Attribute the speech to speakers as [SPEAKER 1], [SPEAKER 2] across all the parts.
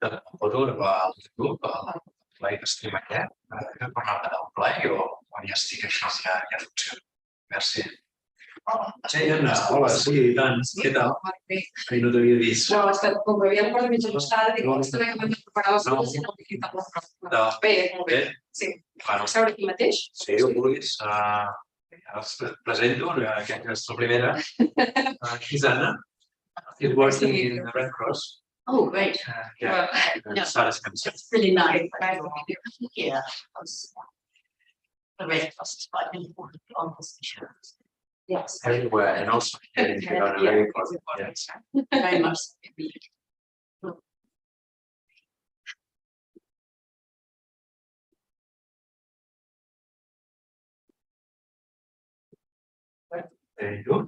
[SPEAKER 1] Foto al YouTube, al play que estem aquest, que parlar del play o quan ja estic això ja funciona. Merci. Sí, Anna, hola, sí, i tant. Què tal? Ai, no t'havia vist.
[SPEAKER 2] No, és que com que havíem per mitja costada, dic, ostres, que m'hem de preparar les coses i no m'he quitat la prova. Bé, molt bé. Sí.
[SPEAKER 1] Bueno,
[SPEAKER 2] Seure aquí mateix?
[SPEAKER 1] sí, ho vulguis. Ara us presento, aquesta és la primera. She's Anna. She's working in the Red Cross.
[SPEAKER 2] Oh, great.
[SPEAKER 1] Yeah.
[SPEAKER 2] No,
[SPEAKER 1] Sarah's concerned.
[SPEAKER 2] it's really nice. Yeah. The Red Cross is quite an important on this insurance. Yes.
[SPEAKER 1] Everywhere, and also here in Uganda, very important. Yes.
[SPEAKER 2] Very much.
[SPEAKER 1] There you go.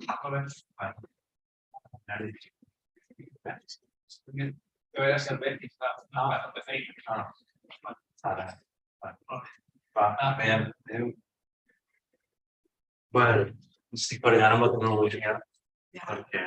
[SPEAKER 1] Bueno, estic parlant amb la tecnologia perquè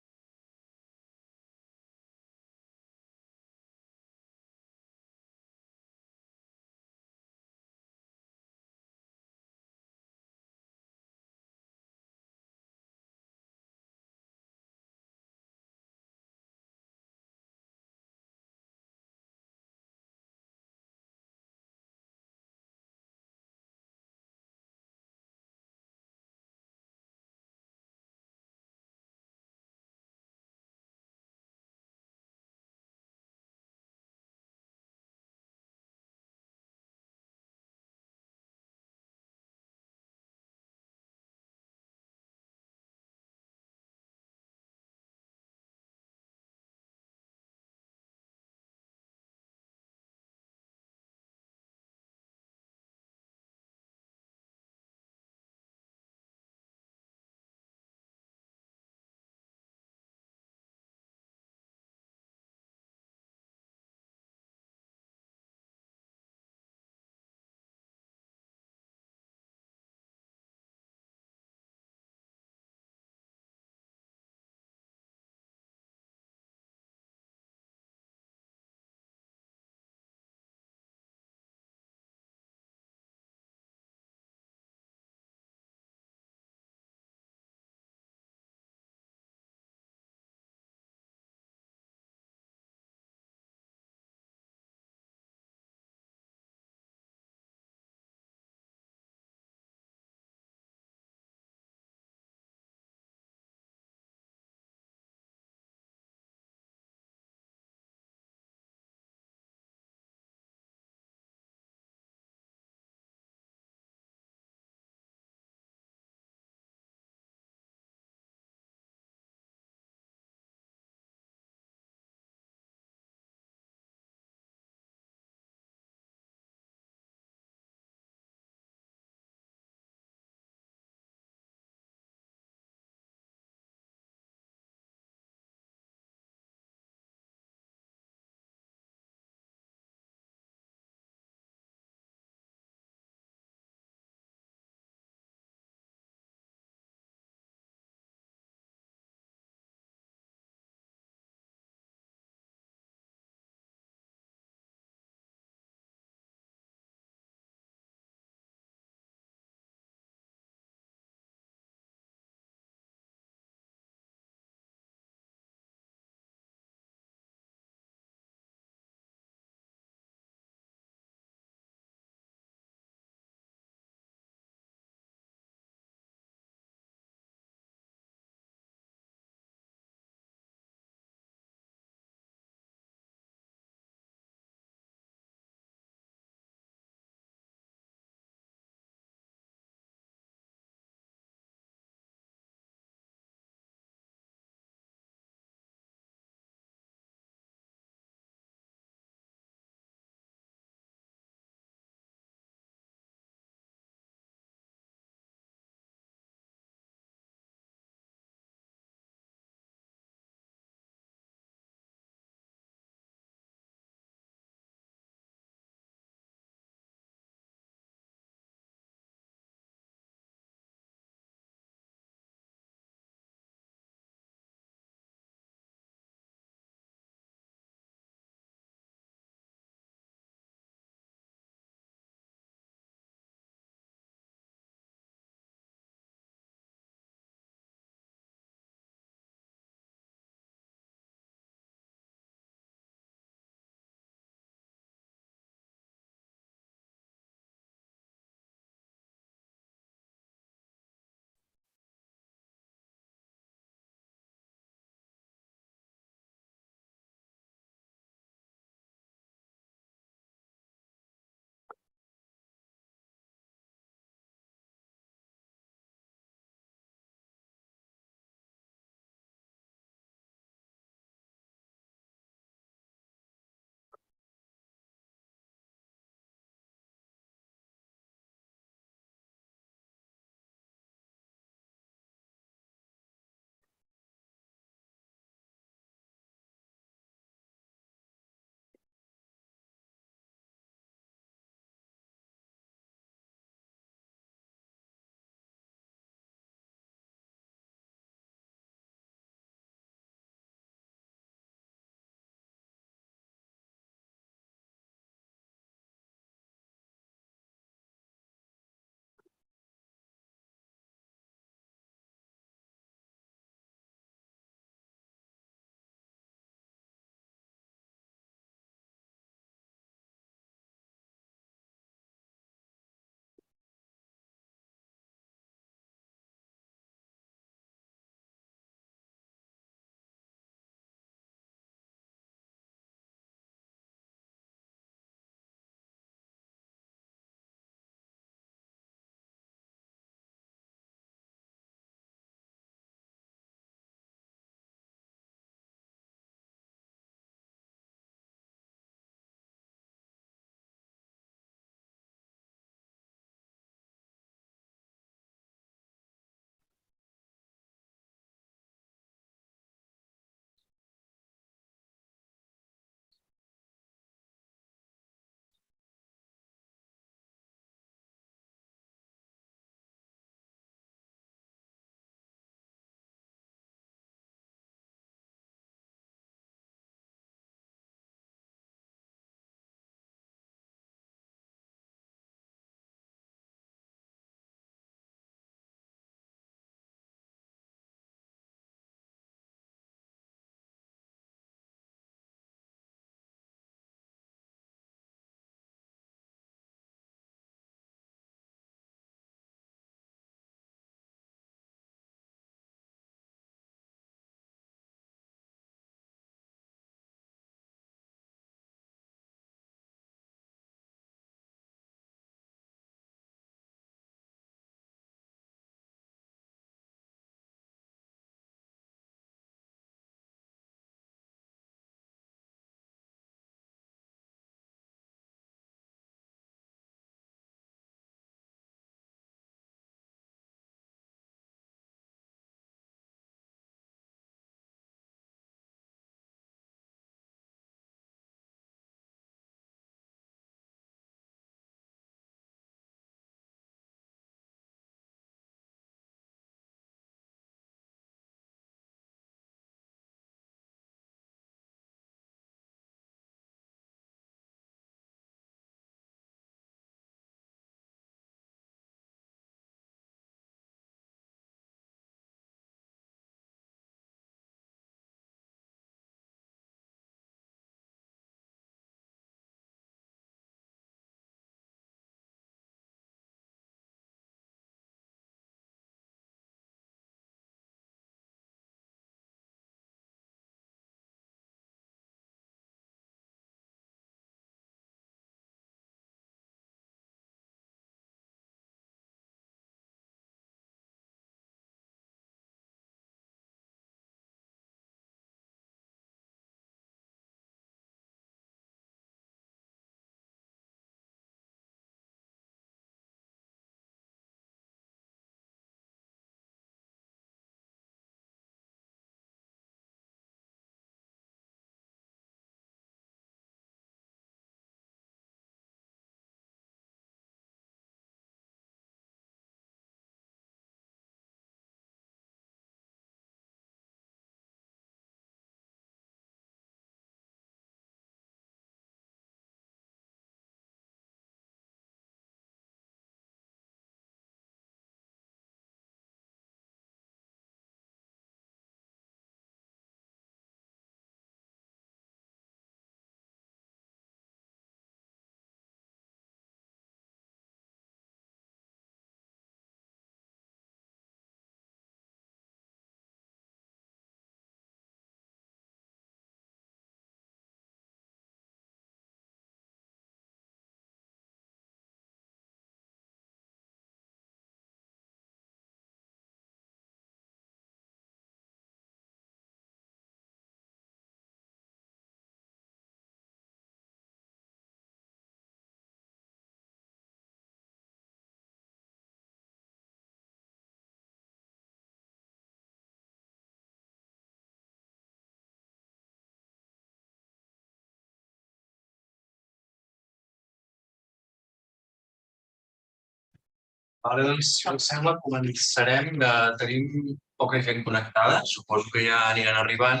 [SPEAKER 1] Ara, doncs, si us sembla, començarem. Tenim poca gent connectada, suposo que ja aniran arribant.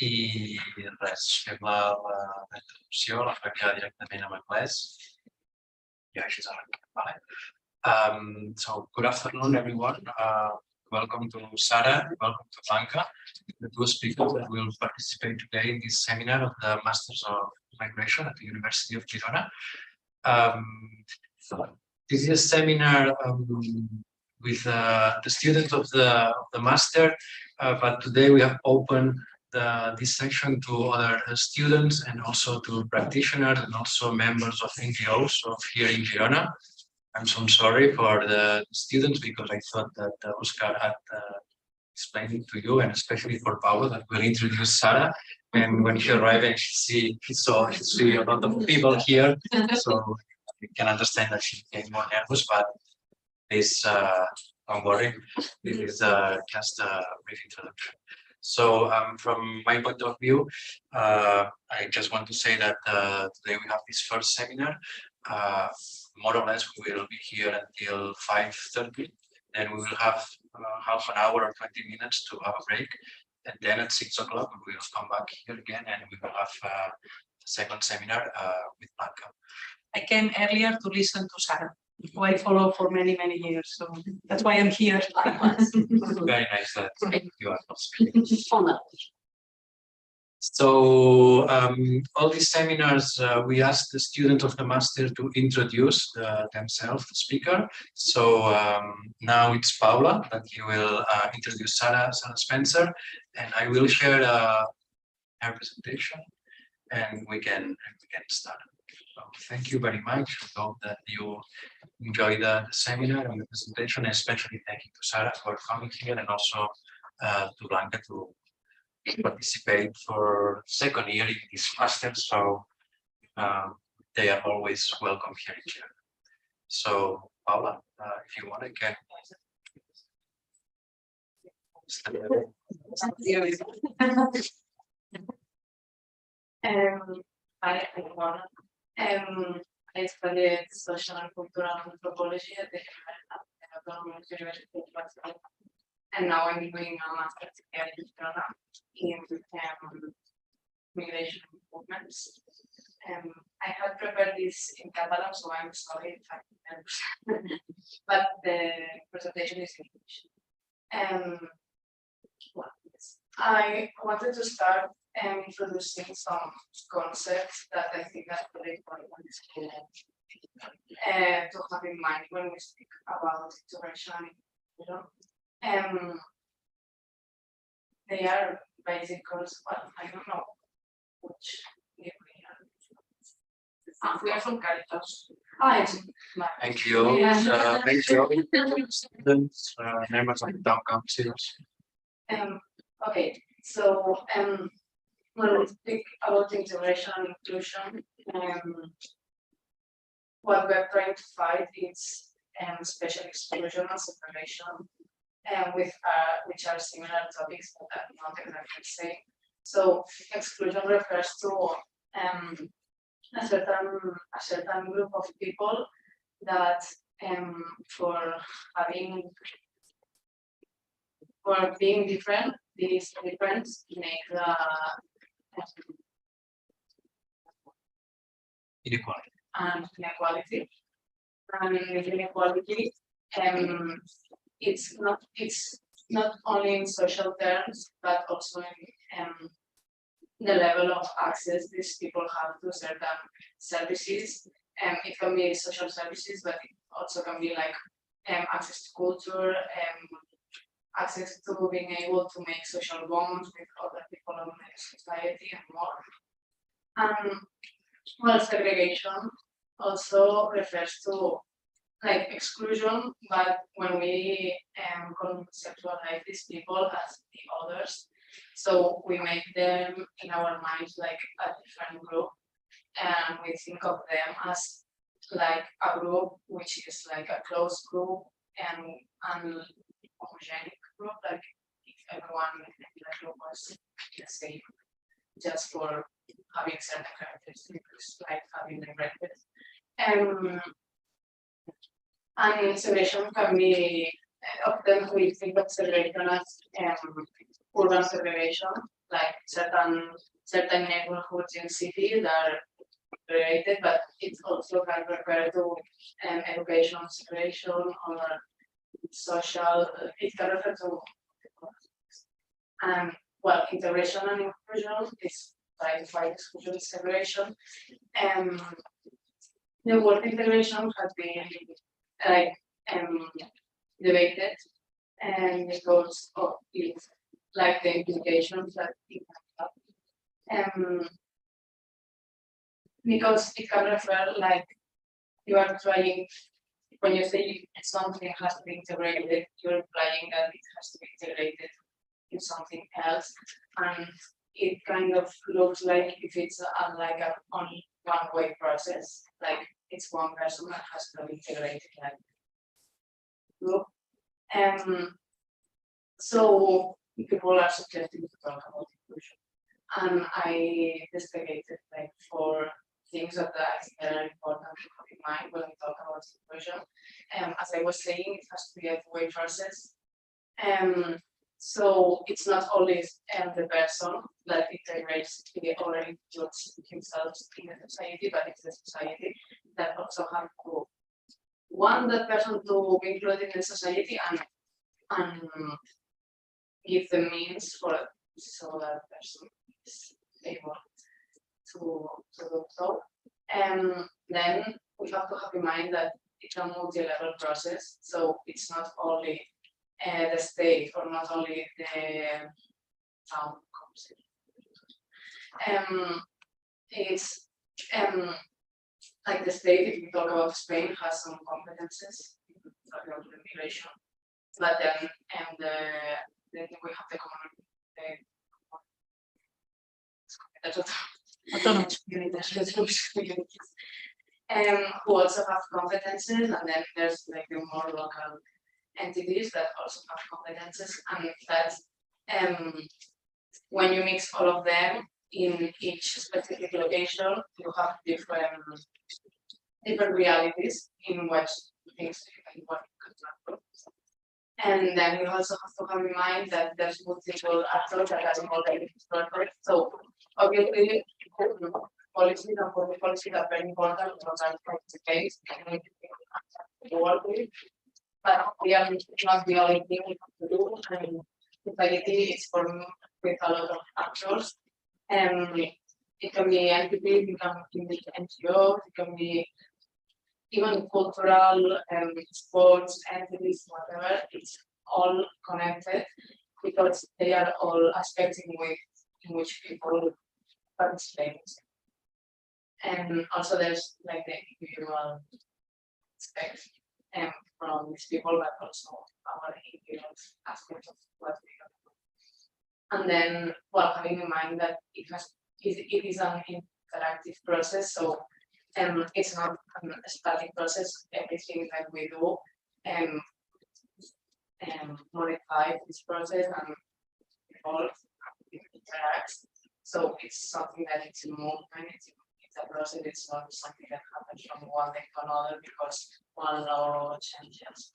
[SPEAKER 1] I res, fem la introducció, la farem ja directament en anglès. I així s'arrenca. Vale. So, good afternoon, everyone. Welcome to Sarah, welcome to Blanca, the two speakers that will participate today in this seminar of the Masters of Migration at the University of Girona. This is a seminar with the students of the master, but today we have opened this section to other students and also to practitioners and also members of NGOs of here in Girona. I'm so sorry for the students because I thought that Oscar had explained it to you, and especially for Paula that will introduce Sarah. And when she arrived and she saw a lot of people here, so you can understand that she became more nervous, but this, don't worry, this is just a brief introduction. So from my point of view, I just want to say that today we have this first seminar. More or less, we will be here until 5:30. Then we will have half an hour or 20 minutes to have a break. And then at 6 o'clock, we will come back here again and we will have the second seminar with Blanca.
[SPEAKER 3] I came earlier to listen to Sarah, who I follow for many, many years. So that's why I'm here.
[SPEAKER 1] Very nice that you are. So all these seminars, we asked the students of the master to introduce themselves, the speaker. So now it's Paula that you will introduce Sarah Spencer, and I will share her presentation, and we can start. So thank you very much. I hope that you enjoy the seminar and the presentation, especially thank you to Sarah for coming here and also to Blanca to participate for second year in this master, so they are always welcome here in Chile. So Paula, if you want, I can.
[SPEAKER 4] Hi everyone. I studied social and cultural anthropology at the Autonomous University of Barcelona, and now I'm doing a master's here in Girona in migration movements. I had prepared this in Catalan, so I'm sorry if I'm nervous, but the presentation is in English. Well, I wanted to start introducing some concepts that I think are very important to have in mind when we speak about integration. They are basic concepts. Well, I don't know which we are. We are from Caritas.
[SPEAKER 1] Thank you. Thank you, students, members of the town councils.
[SPEAKER 4] Okay, so when we speak about integration and inclusion, what we're trying to fight is special exclusion and separation, which are similar topics but are not exactly the same. So exclusion refers to a certain group of people that for being different, these difference make the inequality. And with inequality, it's not only in social terms, but also in the level of access these people have to certain services. It can be social services, but it also can be like access to culture, access to being able to make social bonds with other people in the society and more. Well, segregation also refers to like exclusion, but when we conceptualize these people as the others, so we make them in our minds like a different group, and we think of them as like a group which is like a closed group and homogenic group, like if everyone in the group was the same, just for having certain characteristics, like having the breakfast. And segregation can be often we think of segregation as urban segregation, like certain neighborhoods in cities are related, but it also can refer to education segregation or social. It can refer to well, integration and inclusion is by exclusion segregation. The word integration has been like debated, and because of its like the implications that it can have. Because it can refer like you are trying, when you say something has to be integrated, you're implying that it has to be integrated in something else, and it kind of looks like if it's like a one-way process, like it's one person that has to be integrated like group. So people are subjected to talk about inclusion, and I investigated like for things that I think are important to have in mind when we talk about inclusion. As I was saying, it has to be a two-way process. So it's not only the person that integrates or includes himself in the society, but it's the society that also have to want that person to be included in the society and give the means for it so that person is able to do so. And then we have to have in mind that it's a multi-level process, so it's not only the state or not only the town. It's like the state, if we talk about Spain, has some competences about immigration, but then then we have the
[SPEAKER 3] Autonomous
[SPEAKER 4] communities, who also have competences, and then there's like the more local entities that also have competences, and that's when you mix all of them in each specific location, you have different realities in which things can work. And then you also have to have in mind that there's multiple actors that are involved in this project. So obviously, policies and public policies are very important for that the case to work with. But we are not the only thing we have to do. And society is formed with a lot of actors. And it can be entities, it can be NGOs, it can be even cultural sports entities, whatever. It's all connected because they are all aspects in which people participate. And also there's like the individual aspects from these people, but also our individual aspects of what we have. And then, well, having in mind that it is an interactive process, so it's not a static process. Everything that we do modify this process and evolve, it interacts. So it's something that it's a movement, it's a process, it's not something that happens from one day to another because one law changes.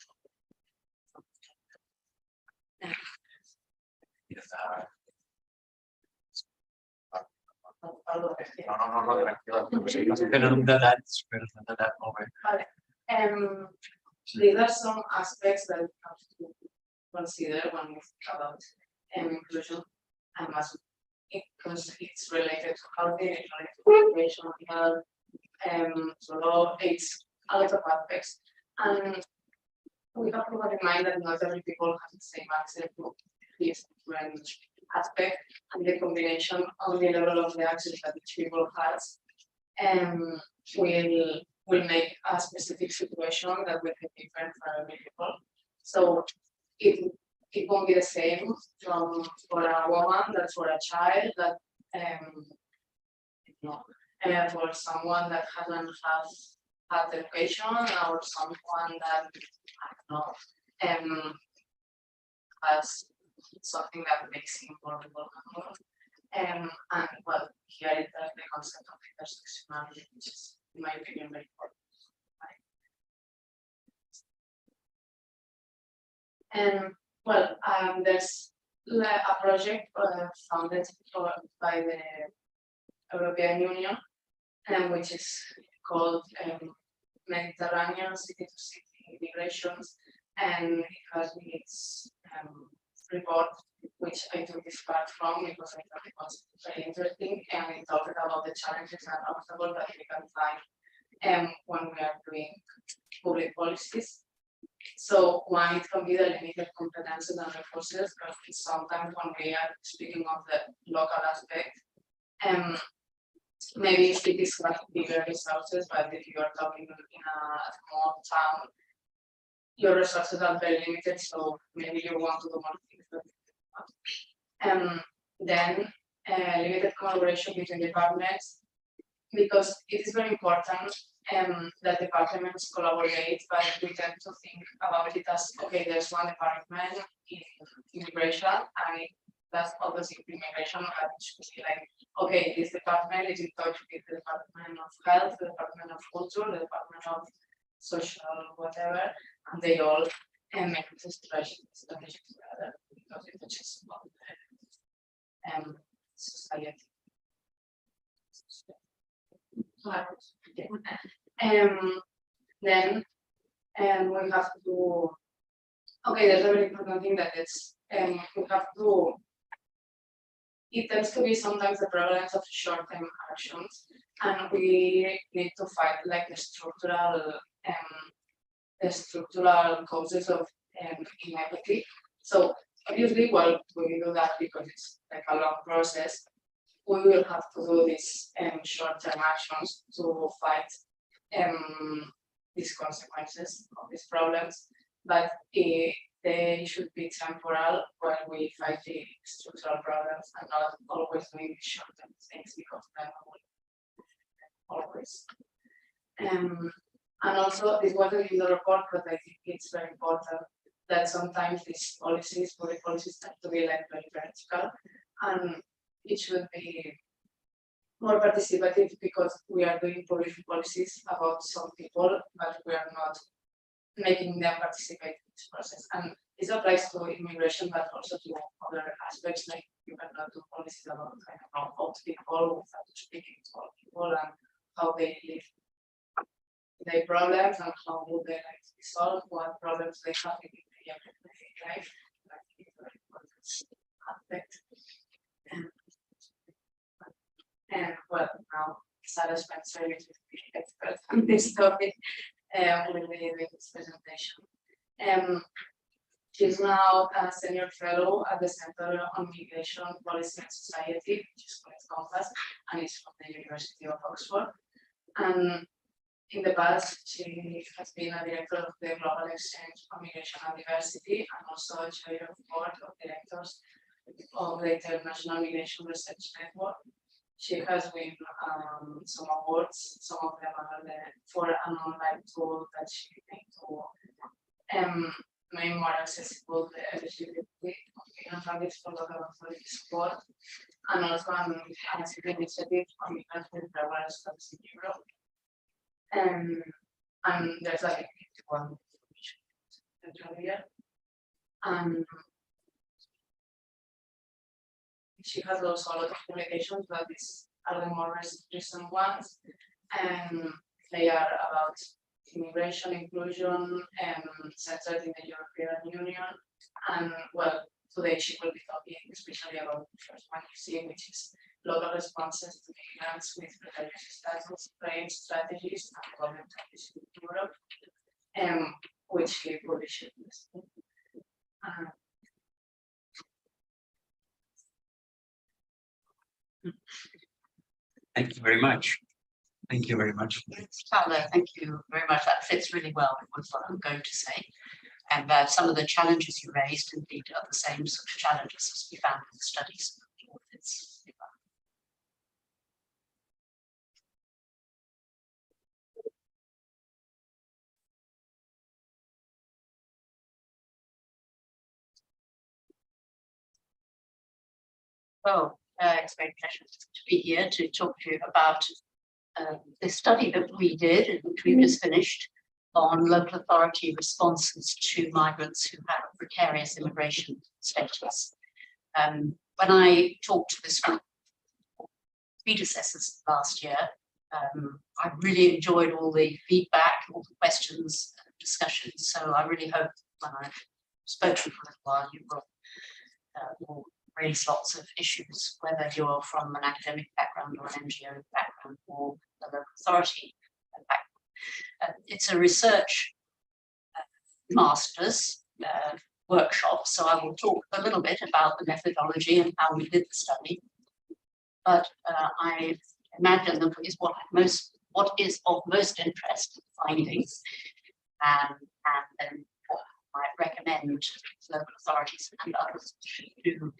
[SPEAKER 1] No, tranquil·la. Tenen un detalls, però un detall molt bé.
[SPEAKER 4] Vale. These are some aspects that we have to consider when we think about inclusion and mass, because it's related to housing, it's related to education, health, so it's a lot of aspects. And we have to have in mind that not every people have the same access to this different aspect, and the combination on the level of the access that each people has will make a specific situation that will be different for every people. So it won't be the same for a woman, that's for a child, that for someone that hasn't had education, or someone that I don't know has something that makes him more vulnerable. And well, here is the concept of intersectionality, which is, in my opinion, very important. And well, there's a project funded by the European Union, which is called Mediterranean city-to-city migrations, and it has its report, which I took this part from because I thought it was very interesting, and it talked about the challenges and obstacles that we can find when we are doing public policies. So one, it can be the limited competences and resources, but sometimes when we are speaking of the local aspect, maybe cities have bigger resources, but if you are talking in a small town, your resources are very limited, so maybe you want to do more things. Then limited collaboration between departments, because it is very important that departments collaborate, but we tend to think about it as, okay, there's one department in immigration, and that's obviously immigration, but it should be like, okay, this department is in touch with the Department of Health, the Department of Culture, the Department of Social whatever, and they all make this strategy together, because it touches on society. Then we have to, okay, there's a very important thing that it's we have to, it tends to be sometimes the prevalence of short-term actions, and we need to fight like the structural causes of inequity. So obviously, well, we do that because it's like a long process. We will have to do these short-term actions to fight these consequences of these problems, but they should be temporal while we fight the structural problems, and not always doing short-term things, because then we will always. And also, this wasn't in the report, but I think it's very important that sometimes these policies, public policies, tend to be like very vertical, and it should be more participative, because we are doing public policies about some people, but we are not making them participate in this process. And this applies to immigration, but also to other aspects, like you cannot do policies about, I don't know, old people without speaking to old people and how they live their problems and how would they like to be solved, what problems they have in their everyday life. I think it's very important aspect. And well, now Sarah Spencer is the expert on this topic, will be doing this presentation. She's now a senior fellow at the Center on Migration Policy and Society, which is called Compass, and is from the University of Oxford. And in the past, she has been a director of the Global Exchange on Migration and Diversity, and also a chair of board of directors of the International Migration Research Network. She has won some awards, some of them are for an online tool that she made to make more accessible the eligibility of candidates for local authority support, and also an initiative on migrants with Precarious in Europe. And there's like one here. And she has also a lot of publications, but these are the more recent ones, and they are about immigration, inclusion, and centered in the European Union. And well, today she will be talking especially about the first one you see, which is local responses to migrants with precarious status, frame strategies, and government policy in Europe, which he published.
[SPEAKER 1] Thank you very much. Thank you very much.
[SPEAKER 2] Paolo, thank you very much. That fits really well with what I'm going to say. And some of the challenges you raised indeed are the same sort of challenges as we found in the studies. Well, it's a very pleasure to be here to talk to you about the study that we did, which we just finished, on local authority responses to migrants who have precarious immigration status. When I talked to this group of predecessors last year, I really enjoyed all the feedback, all the questions, discussions. So I really hope when I've spoken for a little while, you will raise lots of issues, whether you're from an academic background or an NGO background or a local authority background. It's a research master's workshop, so I will talk a little bit about the methodology and how we did the study. But I imagine that is what is of most interest, findings, and then what I might recommend local authorities and others should do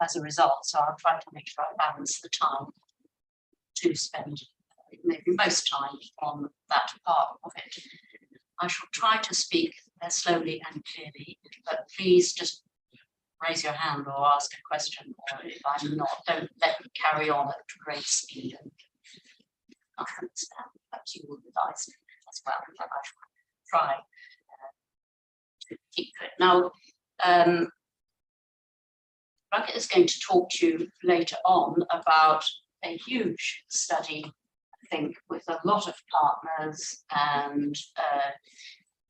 [SPEAKER 2] as a result. So I'll try to make sure I balance the time to spend maybe most time on that part of it. I shall try to speak slowly and clearly, but please just raise your hand or ask a question, or if I'm not, don't let me carry on at great speed. And I understand, perhaps you will advise me as well, but I shall try to keep to it. Now, Rocket is going to talk to you later on about a huge study, I think, with a lot of partners and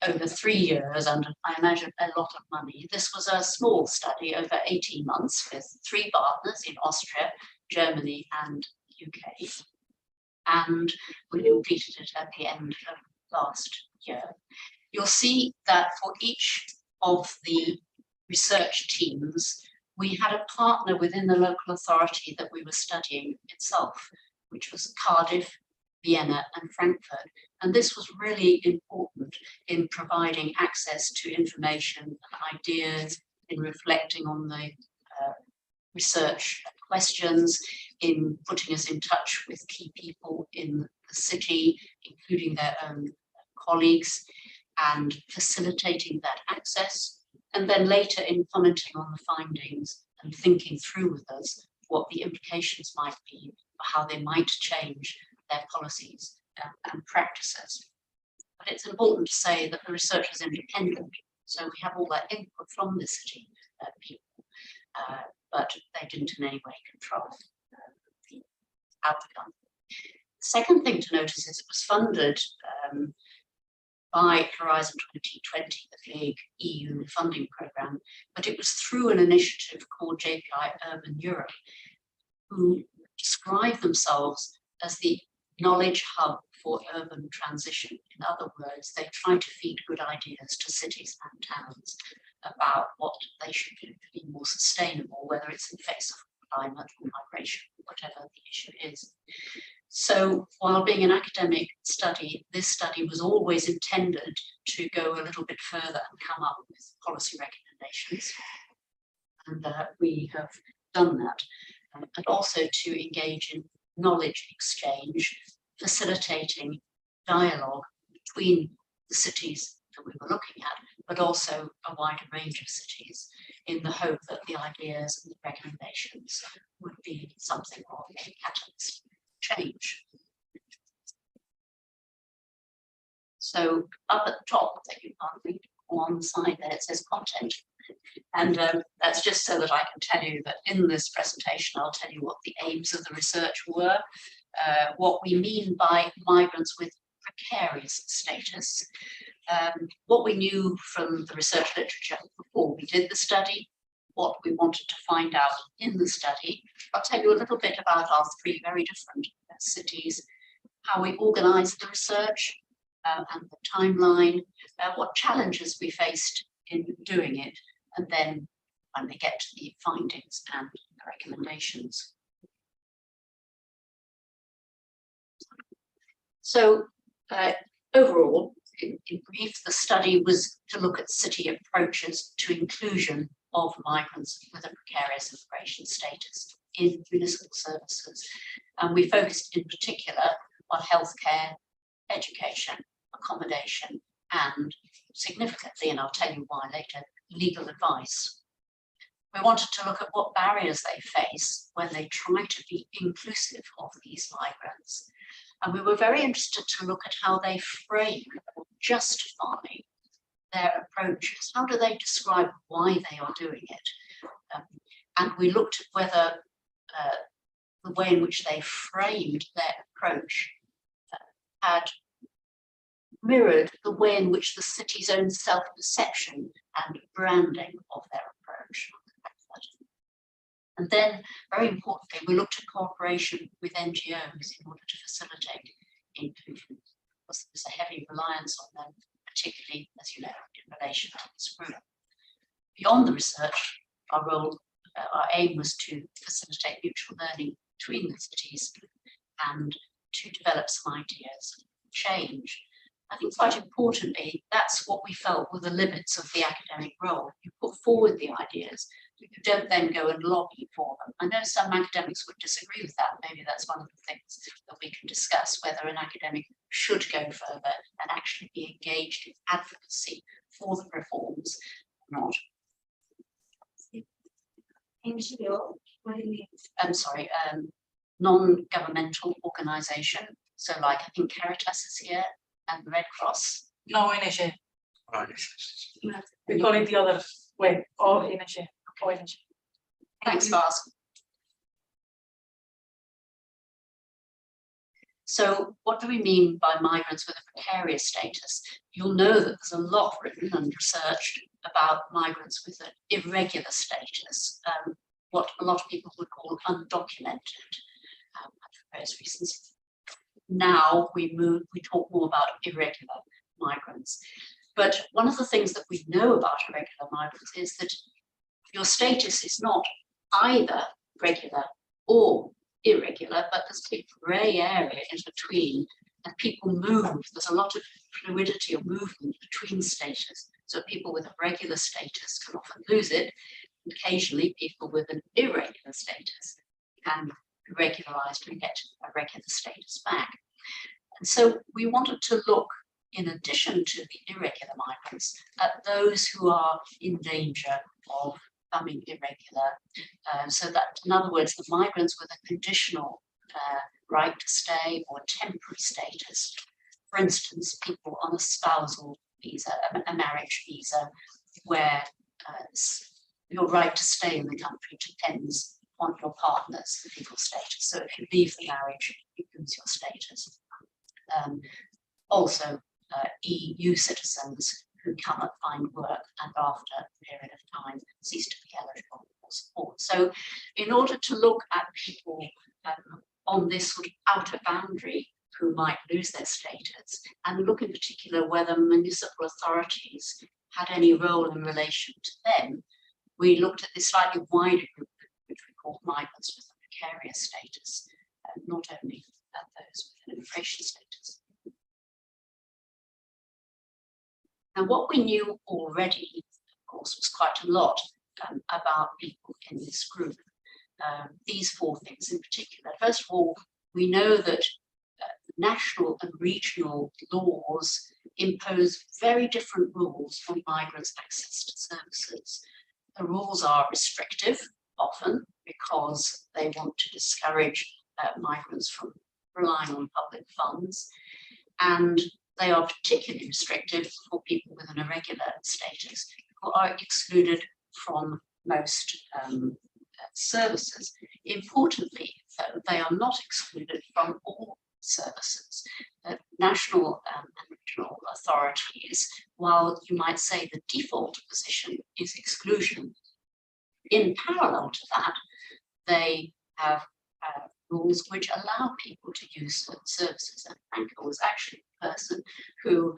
[SPEAKER 2] over 3 years, and I imagine a lot of money. This was a small study over 18 months with 3 partners in Austria, Germany, and UK. And we completed it at the end of last year. You'll see that for each of the research teams, we had a partner within the local authority that we were studying itself, which was Cardiff, Vienna, and Frankfurt. And this was really important in providing access to information and ideas, in reflecting on the research questions, in putting us in touch with key people in the city, including their own colleagues, and facilitating that access. And then later in commenting on the findings and thinking through with us what the implications might be, or how they might change their policies and practices. But it's important to say that the research is independent, so we have all that input from the city people, but they didn't in any way control the outcome. The second thing to notice is it was funded by Horizon 2020, the big EU funding programme, but it was through an initiative called JPI Urban Europe, who describe themselves as the knowledge hub for urban transition. In other words, they try to feed good ideas to cities and towns about what they should do to be more sustainable, whether it's in the face of climate or migration, whatever the issue is. So while being an academic study, this study was always intended to go a little bit further and come up with policy recommendations. And we have done that. And also to engage in knowledge exchange, facilitating dialogue between the cities that we were looking at, but also a wider range of cities, in the hope that the ideas and the recommendations would be something of a catalyst change. So up at the top, that you can't read on the side there, it says content. And that's just so that I can tell you that in this presentation, I'll tell you what the aims of the research were, what we mean by migrants with precarious status, what we knew from the research literature before we did the study, what we wanted to find out in the study. I'll tell you a little bit about our 3 very different cities, how we organised the research and the timeline, what challenges we faced in doing it, and then finally get to the findings and the recommendations. So overall, in brief, the study was to look at city approaches to inclusion of migrants with a precarious immigration status in municipal services. And we focused in particular on healthcare, education, accommodation, and significantly, and I'll tell you why later, legal advice. We wanted to look at what barriers they face when they try to be inclusive of these migrants. And we were very interested to look at how they frame justify their approaches? How do they describe why they are doing it? And we looked at whether the way in which they framed their approach had mirrored the way in which the city's own self-perception and branding of their approach. And then, very importantly, we looked at cooperation with NGOs in order to facilitate inclusion, because there's a heavy reliance on them, particularly, as you know, in relation to this group. Beyond the research, our aim was to facilitate mutual learning between the cities and to develop some ideas of change. I think quite importantly, that's what we felt were the limits of the academic role. You put forward the ideas, you don't then go and lobby for them. I know some academics would disagree with that. Maybe that's one of the things that we can discuss, whether an academic should go further and actually be engaged in advocacy for the reforms or not.
[SPEAKER 4] NGO, what do you mean?
[SPEAKER 2] I'm sorry, non-governmental organisation. So like I think Caritas is here and the Red Cross.
[SPEAKER 3] No ONG.
[SPEAKER 1] Right.
[SPEAKER 3] We call it the other way. ONG. ONG.
[SPEAKER 2] Thanks for asking. So what do we mean by migrants with a precarious status? You'll know that there's a lot written and researched about migrants with an irregular status, what a lot of people would call undocumented, for various reasons. Now we talk more about irregular migrants. But one of the things that we know about irregular migrants is that your status is not either regular or irregular, but there's a big grey area in between, and people move. There's a lot of fluidity or movement between status. So people with a regular status can often lose it. Occasionally, people with an irregular status can be regularised and get a regular status back. And so we wanted to look, in addition to the irregular migrants, at those who are in danger of becoming irregular. So that, in other words, the migrants with a conditional right to stay or temporary status. For instance, people on a spousal visa, a marriage visa, where your right to stay in the country depends on your partner's legal status. So if you leave the marriage, you lose your status. Also, EU citizens who cannot find work and after a period of time cease to be eligible for support. So in order to look at people on this sort of outer boundary who might lose their status, and look in particular whether municipal authorities had any role in relation to them, we looked at this slightly wider group, which we call migrants with a precarious status, not only those with an immigration status. Now, what we knew already, of course, was quite a lot about people in this group. These four things in particular. First of all, we know that national and regional laws impose very different rules on migrants' access to services. The rules are restrictive, often, because they want to discourage migrants from relying on public funds, and they are particularly restrictive for people with an irregular status, who are excluded from most services. Importantly, though, they are not excluded from all services. National and regional authorities, while you might say the default position is exclusion, in parallel to that, they have rules which allow people to use certain services. And Franco was actually the person who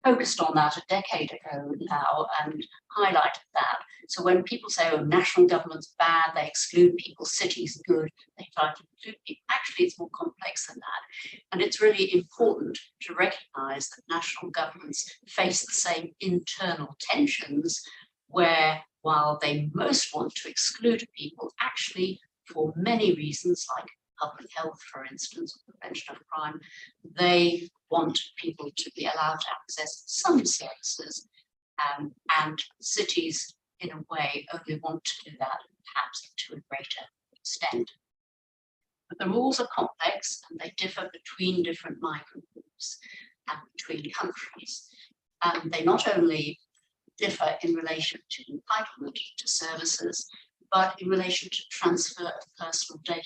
[SPEAKER 2] focused on that a decade ago now and highlighted that. So when people say, oh, national government's bad, they exclude people, cities good, they try to include people, actually it's more complex than that. And it's really important to recognise that national governments face the same internal tensions where, while they most want to exclude people, actually for many reasons, like public health, for instance, or prevention of crime, they want people to be allowed to access some services, and cities, in a way, only want to do that perhaps to a greater extent. But the rules are complex and they differ between different migrant groups. and between countries. And they not only differ in relation to entitlement to services, but in relation to transfer of personal data.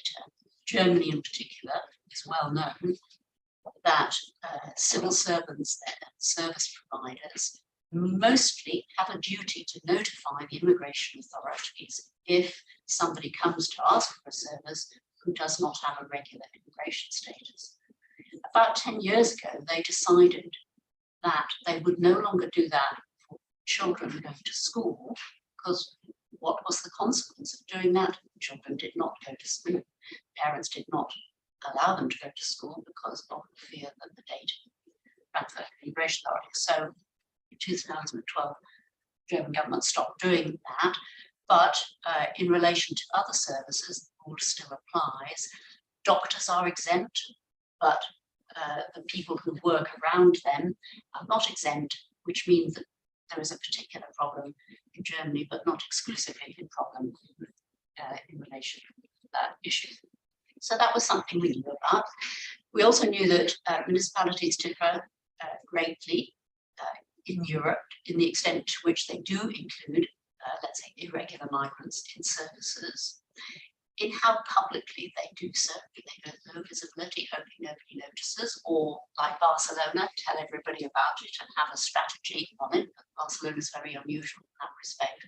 [SPEAKER 2] Germany in particular is well known that civil servants there, service providers, mostly have a duty to notify the immigration authorities if somebody comes to ask for a service who does not have a regular immigration status. About 10 years ago, they decided that they would no longer do that for children going to school, because what was the consequence of doing that? Children did not go to school. Parents did not allow them to go to school because of the fear that the data transfer to the immigration authorities. So in 2012, the German government stopped doing that. But in relation to other services, the rule still applies. Doctors are exempt, but the people who work around them are not exempt, which means that there is a particular problem in Germany, but not exclusively a problem in relation to that issue. So that was something we knew about. We also knew that municipalities differ greatly in Europe in the extent to which they do include, let's say, irregular migrants in services, in how publicly they do so. Do they have no visibility, hoping nobody notices, or like Barcelona, tell everybody about it and have a strategy on it? But Barcelona is very unusual in that respect.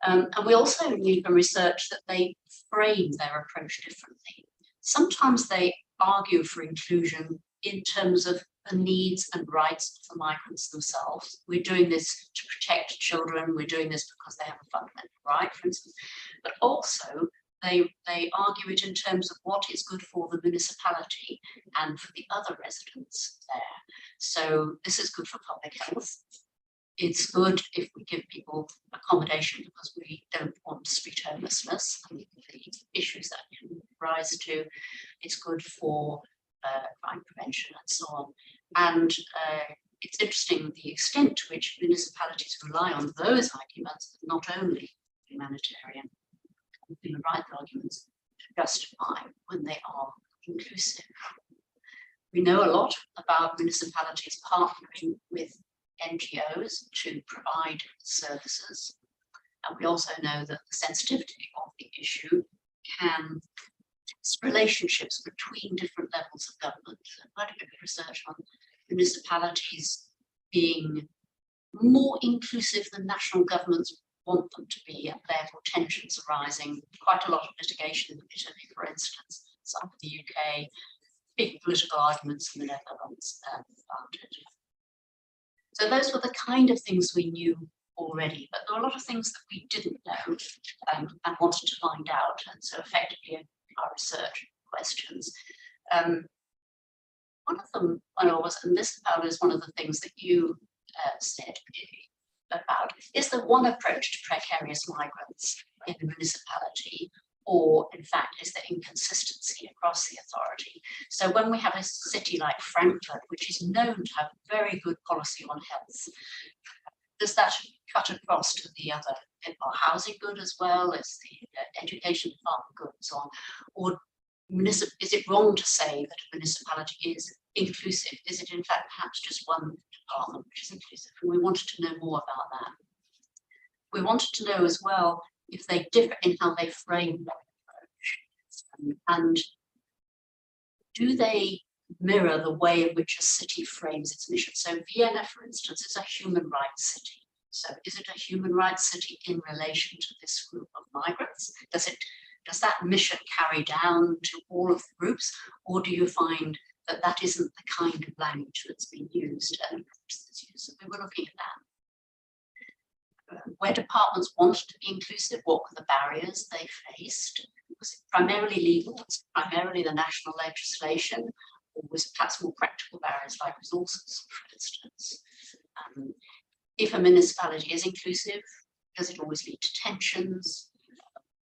[SPEAKER 2] And we also knew from research that they frame their approach differently. Sometimes they argue for inclusion in terms of the needs and rights of the migrants themselves. We're doing this to protect children, we're doing this because they have a fundamental right, for instance, but also they argue it in terms of what is good for the municipality and for the other residents there. So this is good for public health. It's good if we give people accommodation because we don't want street homelessness and the issues that can rise to. It's good for crime prevention and so on. And it's interesting the extent to which municipalities rely on those arguments, not only humanitarian and human rights arguments, to justify when they are inclusive. We know a lot about municipalities partnering with NGOs to provide services. And we also know that the sensitivity of the issue can test relationships between different levels of government. Quite a bit of research on municipalities being more inclusive than national governments want them to be, and therefore tensions arising. Quite a lot of litigation in Italy, for instance, some of the UK, big political arguments in the Netherlands about it. So those were the kind of things we knew already, but there were a lot of things that we didn't know and wanted to find out, and so effectively our research questions. One of them, and this is one of the things that you said about, is there one approach to precarious migrants in the municipality, or in fact, is there inconsistency across the authority? So when we have a city like Frankfurt, which is known to have very good policy on health, does that cut across to the other? Are housing good as well? Is the education department good and so on? Or is it wrong to say that a municipality is inclusive? Is it in fact perhaps just one department which is inclusive? And we wanted to know more about that. We wanted to know as well if they differ in how they frame their approach, and do they mirror the way in which a city frames its mission? So Vienna, for instance, is a human rights city. So is it a human rights city in relation to this group of migrants? Does that mission carry down to all of the groups, or do you find that that isn't the kind of language that's being used and that's used? So we were looking at that. Where departments wanted to be inclusive, what were the barriers they faced? Was it primarily legal? Was it primarily the national legislation? Or was it perhaps more practical barriers like resources, for instance? If a municipality is inclusive, does it always lead to tensions?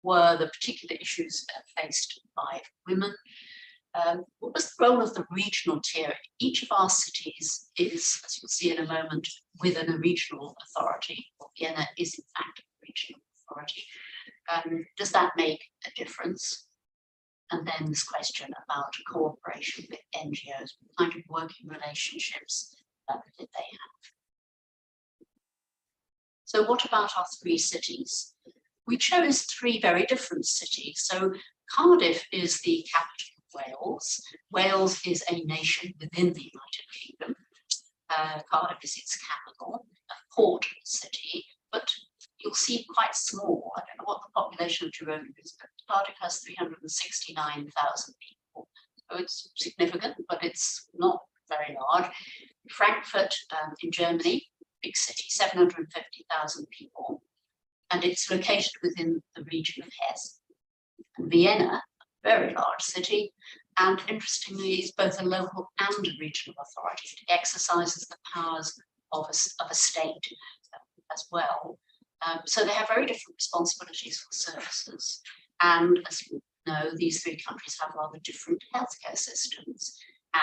[SPEAKER 2] Were the particular issues faced by women? What was the role of the regional tier? Each of our cities is, as you'll see in a moment, within a regional authority, or Vienna is in fact a regional authority. Does that make a difference? And then this question about cooperation with NGOs, what kind of working relationships did they have? So what about our 3 cities? We chose 3 very different cities. So Cardiff is the capital of Wales. Wales is a nation within the United Kingdom. Cardiff is its capital, a port city, but you'll see quite small. I don't know what the population of Girona is, but Cardiff has 369,000 people. So it's significant, but it's not very large. Frankfurt in Germany, big city, 750,000 people, and it's located within the region of Hesse. And Vienna, a very large city, and interestingly, is both a local and a regional authority. It exercises the powers of a state as well. So they have very different responsibilities for services. And as you know, these 3 countries have rather different healthcare systems,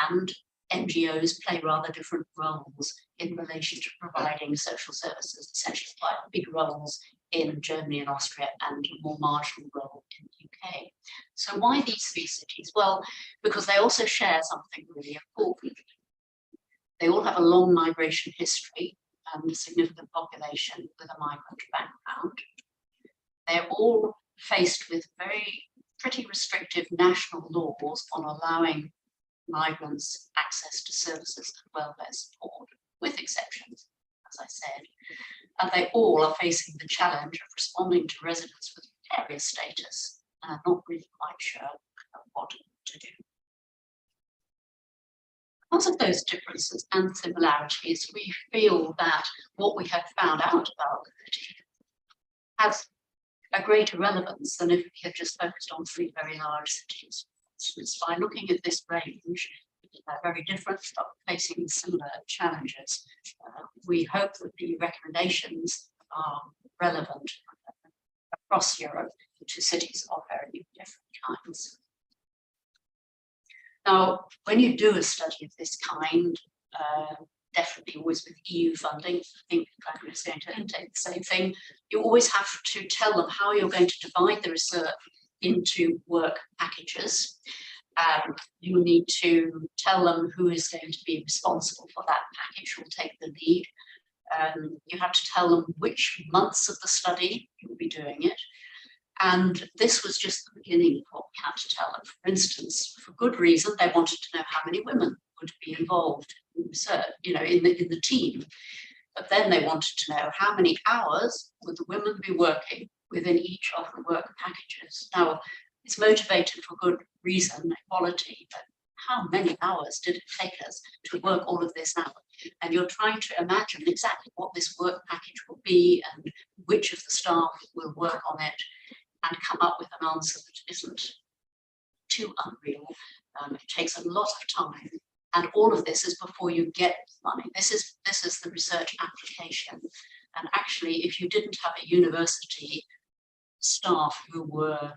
[SPEAKER 2] and NGOs play rather different roles in relation to providing social services, essentially quite big roles in Germany and Austria and a more marginal role in the UK. So why these 3 cities? Well, because they also share something really important. They all have a long migration history and a significant population with a migrant background. They're all faced with pretty restrictive national laws on allowing migrants access to services and welfare support, with exceptions, as I said. And they all are facing the challenge of responding to residents with precarious status and are not really quite sure what to do. Because of those differences and similarities, we feel that what we have found out about the city has a greater relevance than if we had just focused on 3 very large cities. By looking at this range, very different, but facing similar challenges, we hope that the recommendations are relevant across Europe to cities of very different kinds. Now, when you do a study of this kind, definitely always with EU funding, I think Precarious is going to take the same thing, you always have to tell them how you're going to divide the research into work packages. You need to tell them who is going to be responsible for that package, who will take the lead. You have to tell them which months of the study you'll be doing it. And this was just the beginning of what we had to tell them. For instance, for good reason, they wanted to know how many women would be involved in research, in the team. But then they wanted to know how many hours would the women be working within each of the work packages. Now, it's motivated for good reason, equality, but how many hours did it take us to work all of this out? And you're trying to imagine exactly what this work package will be and which of the staff will work on it, and come up with an answer that isn't too unreal. It takes a lot of time. And all of this is before you get money. This is the research application. And actually, if you didn't have a university staff who were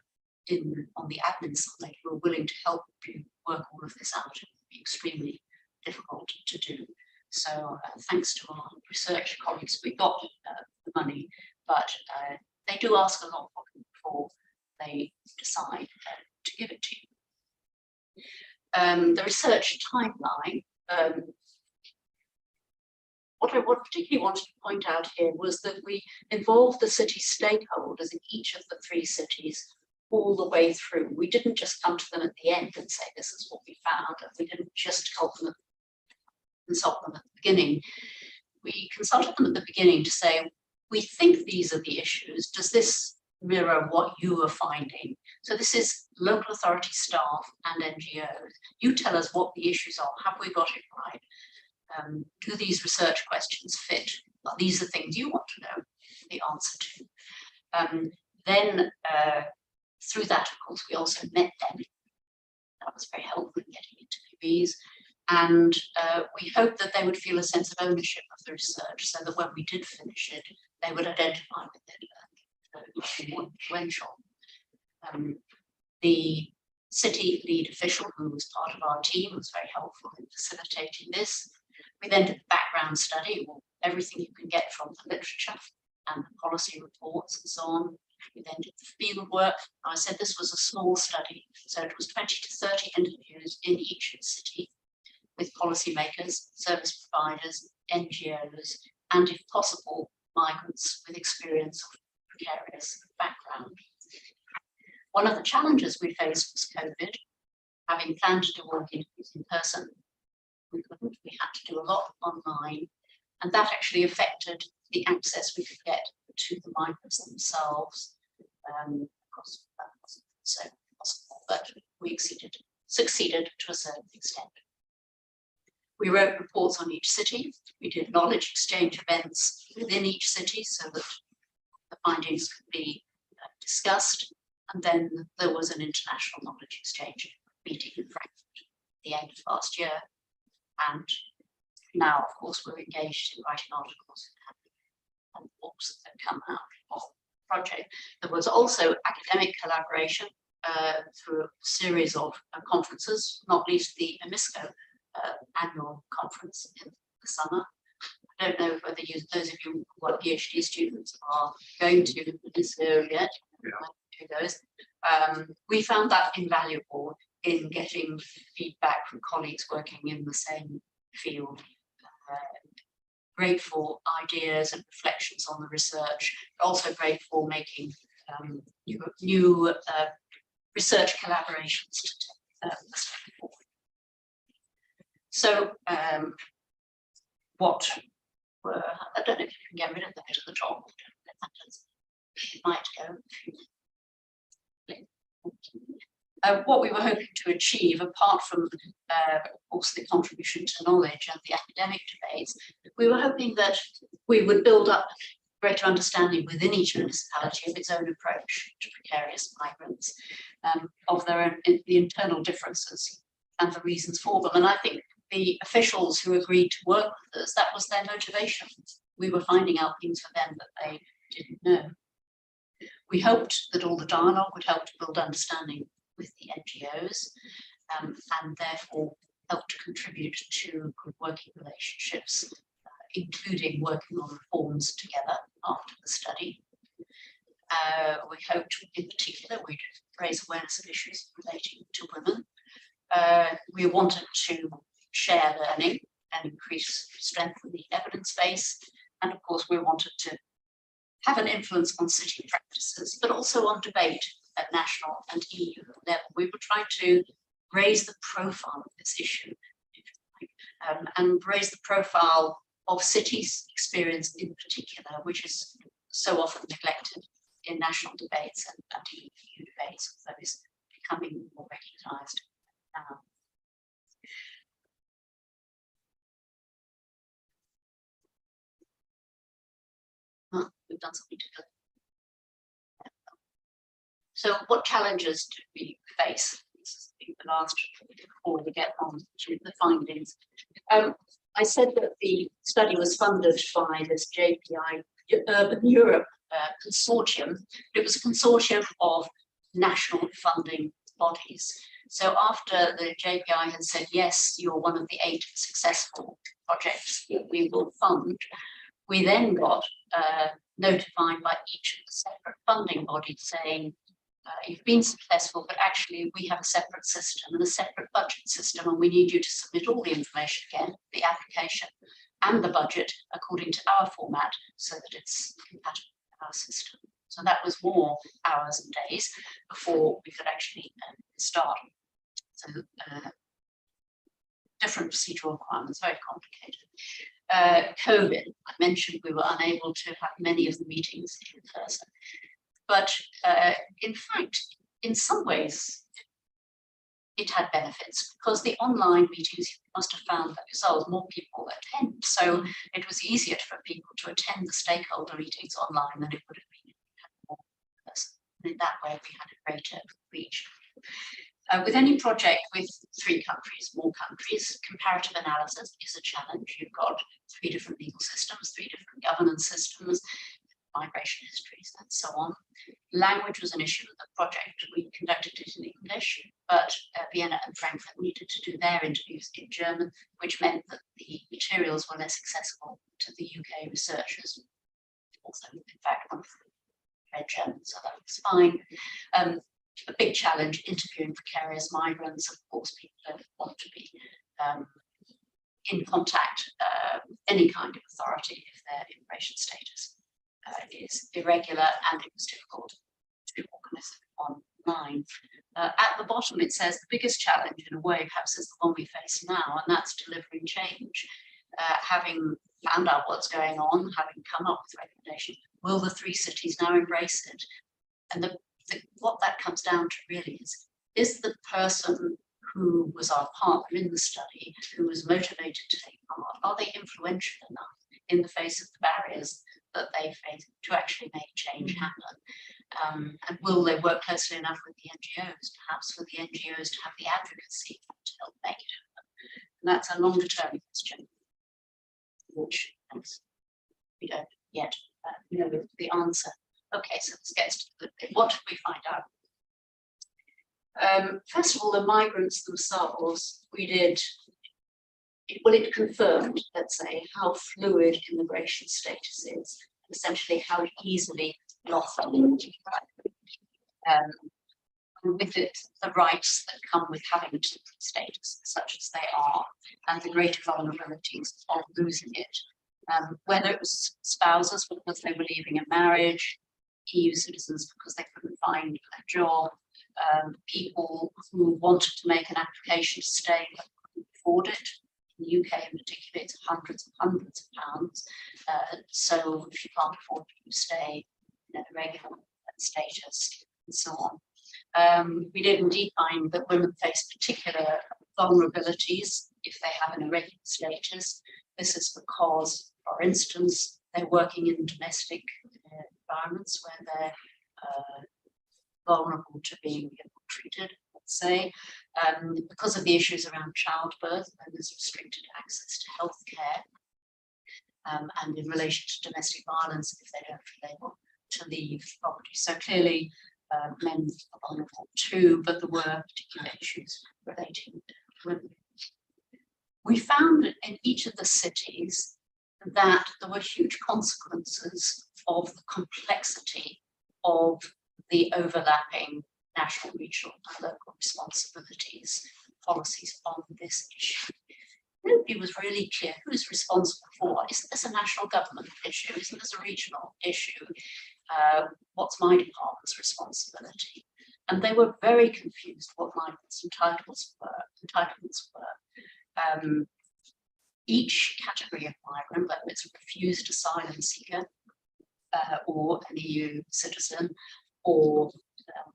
[SPEAKER 2] on the admin side, who were willing to help you work all of this out, it would be extremely difficult to do. So thanks to our research colleagues, we got the money, but they do ask a lot of them before they decide to give it to you. The research timeline, what I particularly wanted to point out here was that we involved the city stakeholders in each of the 3 cities all the way through. We didn't just come to them at the end and say, this is what we found. And we didn't just consult them at the beginning. We consulted them at the beginning to say, we think these are the issues. Does this mirror what you are finding? So this is local authority staff and NGOs. You tell us what the issues are. Have we got it right? Do these research questions fit? Well, these are things you want to know the answer to. Then through that, of course, we also met them. That was very helpful in getting interviewees. And we hoped that they would feel a sense of ownership of the research, so that when we did finish it, they would identify with it more influential. The city lead official, who was part of our team, was very helpful in facilitating this. We then did the background study, everything you can get from the literature and the policy reports and so on. We then did the field work. I said this was a small study, so it was 20 to 30 interviews in each city with policymakers, service providers, NGOs, and if possible, migrants with experience of precarious background. One of the challenges we faced was COVID. Having planned to do all the interviews in person, we couldn't. We had to do a lot online, and that actually affected the access we could get to the migrants themselves. Of course, that wasn't so possible, but we succeeded to a certain extent. We wrote reports on each city. We did knowledge exchange events within each city so that the findings could be discussed. And then there was an international knowledge exchange meeting in Frankfurt at the end of last year. And now, of course, we're engaged in writing articles and books that come out of the project. There was also academic collaboration through a series of conferences, not least the EMISCO annual conference in the summer. I don't know whether those of you who are PhD students are going to EMISCO yet. Yeah. We found that invaluable in getting feedback from colleagues working in the same field. Great for ideas and reflections on the research, also great for making new research collaborations to take the study forward. So what were, I don't know if you can get rid of the bit at the top. It might go. What we were hoping to achieve, apart from, of course, the contribution to knowledge and the academic debates, we were hoping that we would build up greater understanding within each municipality of its own approach to precarious migrants, of their own, the internal differences and the reasons for them. And I think the officials who agreed to work with us, that was their motivation. We were finding out things for them that they didn't know. We hoped that all the dialogue would help to build understanding with the NGOs and therefore help to contribute to good working relationships, including working on reforms together after the study. We hoped in particular we'd raise awareness of issues relating to women. We wanted to share learning and strengthen the evidence base. And of course, we wanted to have an influence on city practices, but also on debate at national and EU level. We were trying to raise the profile of this issue and raise the profile of cities' experience in particular, which is so often neglected in national debates and EU debates, although is becoming more recognised now. We've done something to good. So what challenges do we face? This is the last before we get on to the findings. I said that the study was funded by this JPI Urban Europe consortium. It was a consortium of national funding bodies. So after the JPI had said, yes, you're one of the 8 successful projects that we will fund, we then got notified by each of the separate funding bodies saying, you've been successful, but actually we have a separate system and a separate budget system, and we need you to submit all the information again, the application and the budget according to our format so that it's compatible with our system. So that was more hours and days before we could actually start. So different procedural requirements, very complicated. COVID, I mentioned we were unable to have many of the meetings in person. But in fact, in some ways, it had benefits because the online meetings, you must have found that yourselves, more people attend. So it was easier for people to attend the stakeholder meetings online than it would have been if we had more person. And in that way, we had a greater reach. With any project with 3 countries, more countries, comparative analysis is a challenge. You've got 3 different legal systems, 3 different governance systems, migration histories, and so on. Language was an issue of the project. We conducted it in English, but Vienna and Frankfurt needed to do their interviews in German, which meant that the materials were less accessible to the UK researchers. Also, in fact, one of the red gem, so that was fine. A big challenge interviewing precarious migrants. Of course, people don't want to be in contact with any kind of authority if their immigration status is irregular, and it was difficult to organise it online. At the bottom it says the biggest challenge in a way perhaps is the one we face now, and that's delivering change. Having found out what's going on, having come up with recommendations, will the 3 cities now embrace it? And what that comes down to really is the person who was our partner in the study, who was motivated to take part, are they influential enough in the face of the barriers that they face to actually make change happen? And will they work closely enough with the NGOs, perhaps for the NGOs to have the advocacy to help make it happen? And that's a longer term question, which we don't yet know the answer. Okay, so this gets to the bit. What did we find out? First of all, the migrants themselves, it confirmed, let's say, how fluid immigration status is, essentially how easily lost with it the rights that come with having status such as they are, and the greater vulnerabilities of losing it. Whether it was spouses because they were leaving a marriage, EU citizens because they couldn't find a job, people who wanted to make an application to stay but couldn't afford it. In the UK in particular, it's hundreds of pounds. So if you can't afford to stay in a regular status and so on. We did indeed find that women face particular vulnerabilities if they have an irregular status. This is because, for instance, they're working in domestic environments where they're vulnerable to being treated, let's say, because of the issues around childbirth, and there's restricted access to healthcare, and in relation to domestic violence if they don't feel able to leave property. So clearly, men are vulnerable too, but there were particular issues relating to women. We found in each of the cities that there were huge consequences of the complexity of the overlapping national, regional, and local responsibilities, policies on this issue. Nobody was really clear who's responsible for. Isn't this a national government issue? Isn't this a regional issue? What's my department's responsibility? And they were very confused what migrants' entitlements were. Each category of migrant, whether it's a refused asylum seeker or an EU citizen, or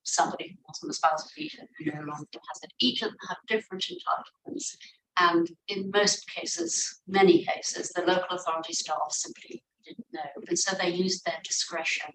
[SPEAKER 2] somebody who wasn't a spousal visa who no longer has it, each of them have different entitlements. And in most cases, many cases, the local authority staff simply didn't know. And so they used their discretion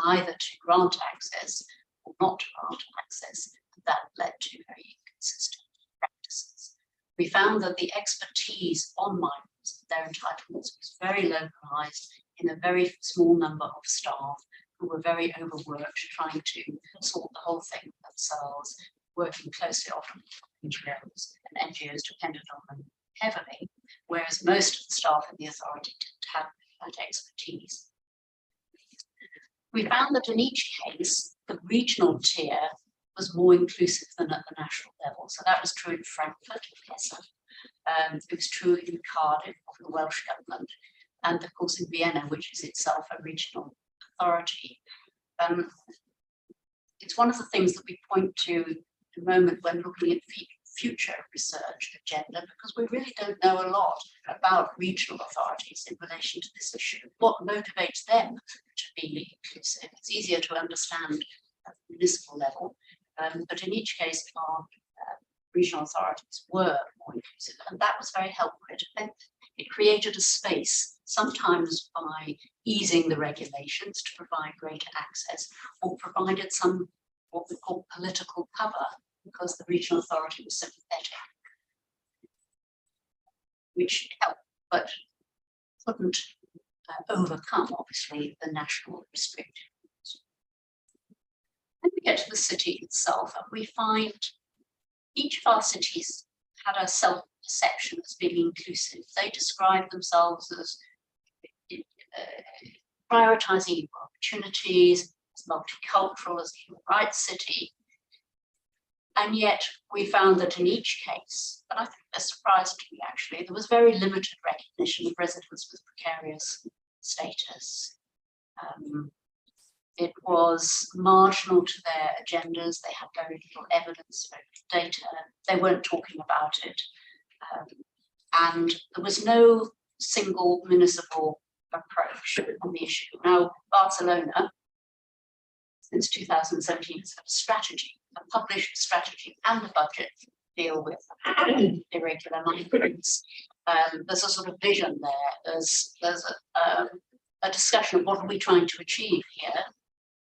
[SPEAKER 2] either to grant access or not to grant access. And that led to very inconsistent practices. We found that the expertise on migrants, their entitlements, was very localized in a very small number of staff who were very overworked trying to sort the whole thing themselves, working closely often with NGOs, and NGOs depended on them heavily, whereas most of the staff in the authority didn't have that expertise. We found that in each case, the regional tier was more inclusive than at the national level. So that was true in Frankfurt, it was true in Cardiff, of the Welsh government, and of course in Vienna, which is itself a regional authority. It's one of the things that we point to at the moment when looking at future research agenda, because we really don't know a lot about regional authorities in relation to this issue. What motivates them to be inclusive? It's easier to understand at the municipal level, but in each case, our regional authorities were more inclusive, and that was very helpful. It created a space, sometimes by easing the regulations to provide greater access, or provided some what we call political cover, because the regional authority was sympathetic, which helped, but couldn't overcome, obviously, the national restrictions. Then we get to the city itself, and we find each of our cities had a self-perception as being inclusive. They described themselves as prioritizing opportunities, as multicultural, as a human rights city. And yet we found that in each case, and I think this surprised me actually, there was very limited recognition of residents with precarious status. It was marginal to their agendas. They had very little evidence, very little data. They weren't talking about it. And there was no single municipal approach on the issue. Now, Barcelona, since 2017, has had a strategy, a published strategy and a budget to deal with irregular migrants. There's a sort of vision there. There's a discussion of what are we trying to achieve here.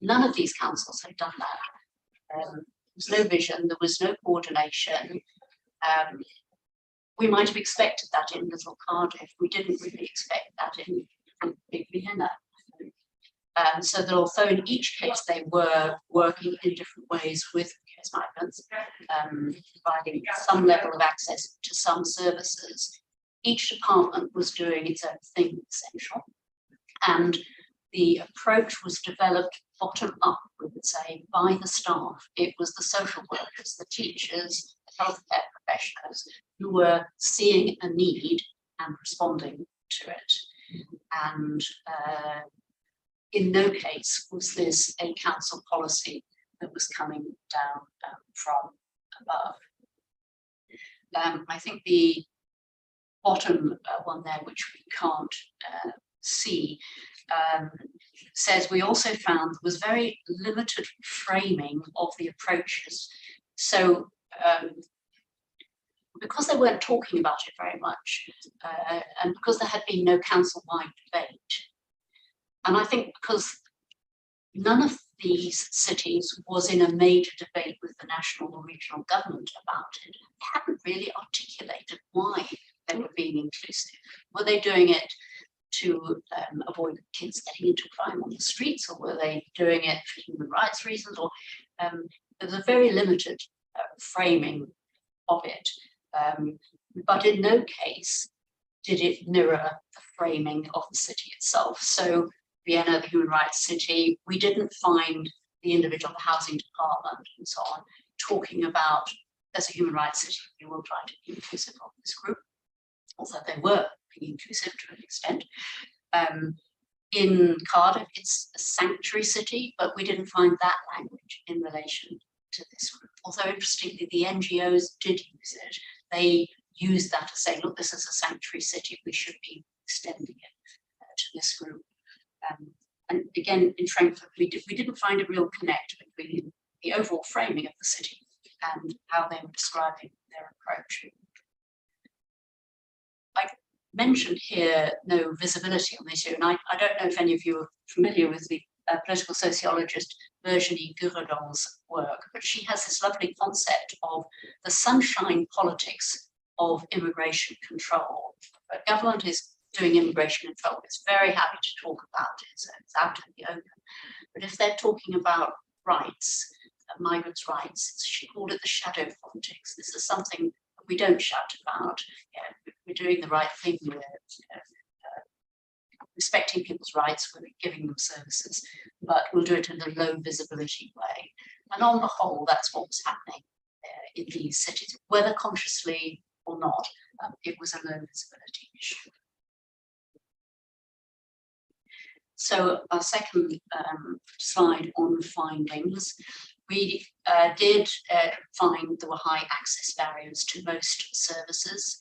[SPEAKER 2] None of these councils have done that. There was no vision, there was no coordination. We might have expected that in Little Cardiff. We didn't really expect that in Big Vienna. So that although in each case they were working in different ways with precarious migrants, providing some level of access to some services, each department was doing its own thing, essential. And the approach was developed bottom up, we would say, by the staff. It was the social workers, the teachers, the healthcare professionals who were seeing a need and responding to it. And in no case was this a council policy that was coming down from above. I think the bottom one there, which we can't see, says we also found there was very limited framing of the approaches. So because they weren't talking about it very much, and because there had been no council-wide debate, and I think because none of these cities was in a major debate with the national or regional government about it, they hadn't really articulated why they were being inclusive. Were they doing it to avoid kids getting into crime on the streets, or were they doing it for human rights reasons? Or there was a very limited framing of it, but in no case did it mirror the framing of the city itself. So Vienna, the human rights city, we didn't find the individual housing department and so on talking about, as a human rights city, we will try to be inclusive of this group, although they were being inclusive to an extent. In Cardiff, it's a sanctuary city, but we didn't find that language in relation to this group. Although interestingly, the NGOs did use it. They used that to say, look, this is a sanctuary city, we should be extending it to this group. And again, in Frankfurt, we didn't find a real connect between the overall framing of the city and how they were describing their approach. I mentioned here no visibility on the issue, and I don't know if any of you are familiar with the political sociologist Virginie Giraudon's work, but she has this lovely concept of the sunshine politics of immigration control. But government is doing immigration control, it's very happy to talk about it, so it's out in the open. But if they're talking about rights, migrants' rights, she called it the shadow politics. This is something that we don't shout about. Yeah, we're doing the right thing, we're respecting people's rights, we're giving them services, but we'll do it in a low visibility way. And on the whole, that's what was happening in these cities, whether consciously or not, it was a low visibility issue. So our second slide on findings, we did find there were high access barriers to most services,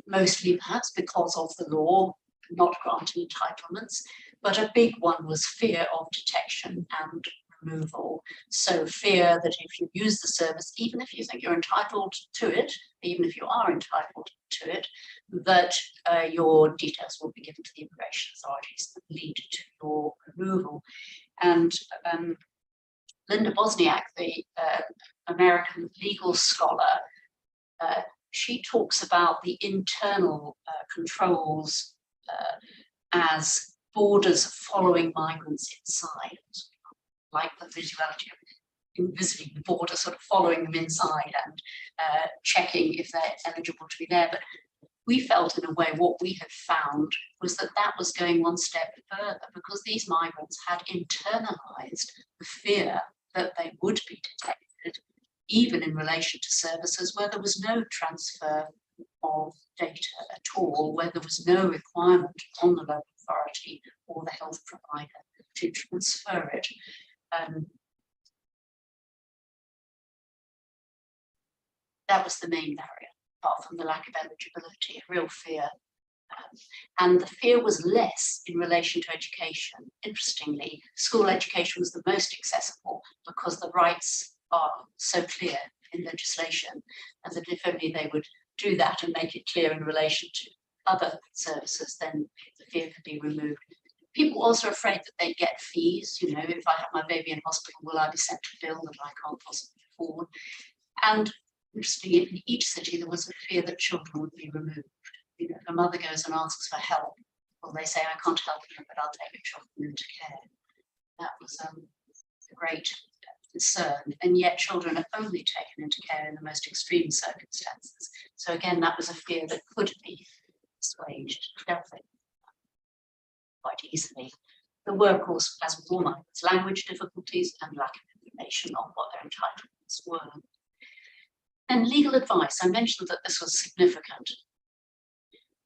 [SPEAKER 2] mostly perhaps because of the law not granting entitlements, but a big one was fear of detection and removal. So fear that if you use the service, even if you think you're entitled to it, even if you are entitled to it, that your details will be given to the immigration authorities that lead to your removal. And Linda Bosniak, the American legal scholar, she talks about the internal controls as borders following migrants inside, like the visuality of visiting the border, sort of following them inside and checking if they're eligible to be there. But we felt in a way what we had found was that that was going one step further, because these migrants had internalized the fear that they would be detected, even in relation to services where there was no transfer of data at all, where there was no requirement on the local authority or the health provider to transfer it. That was the main barrier, apart from the lack of eligibility, a real fear. And the fear was less in relation to education. Interestingly, school education was the most accessible because the rights are so clear in legislation, and that if only they would do that and make it clear in relation to other services, then the fear could be removed. People also are afraid that they get fees. You know, if I have my baby in hospital, will I be sent a bill that I can't possibly afford? And interestingly, in each city, there was a fear that children would be removed. You know, if a mother goes and asks for help, well, they say, I can't help you, but I'll take your children into care. That was a great concern, and yet children are only taken into care in the most extreme circumstances. So again, that was a fear that could be assuaged, dealt with quite easily. There were, of course, as with all migrants, language difficulties and lack of information on what their entitlements were. And legal advice, I mentioned that this was significant.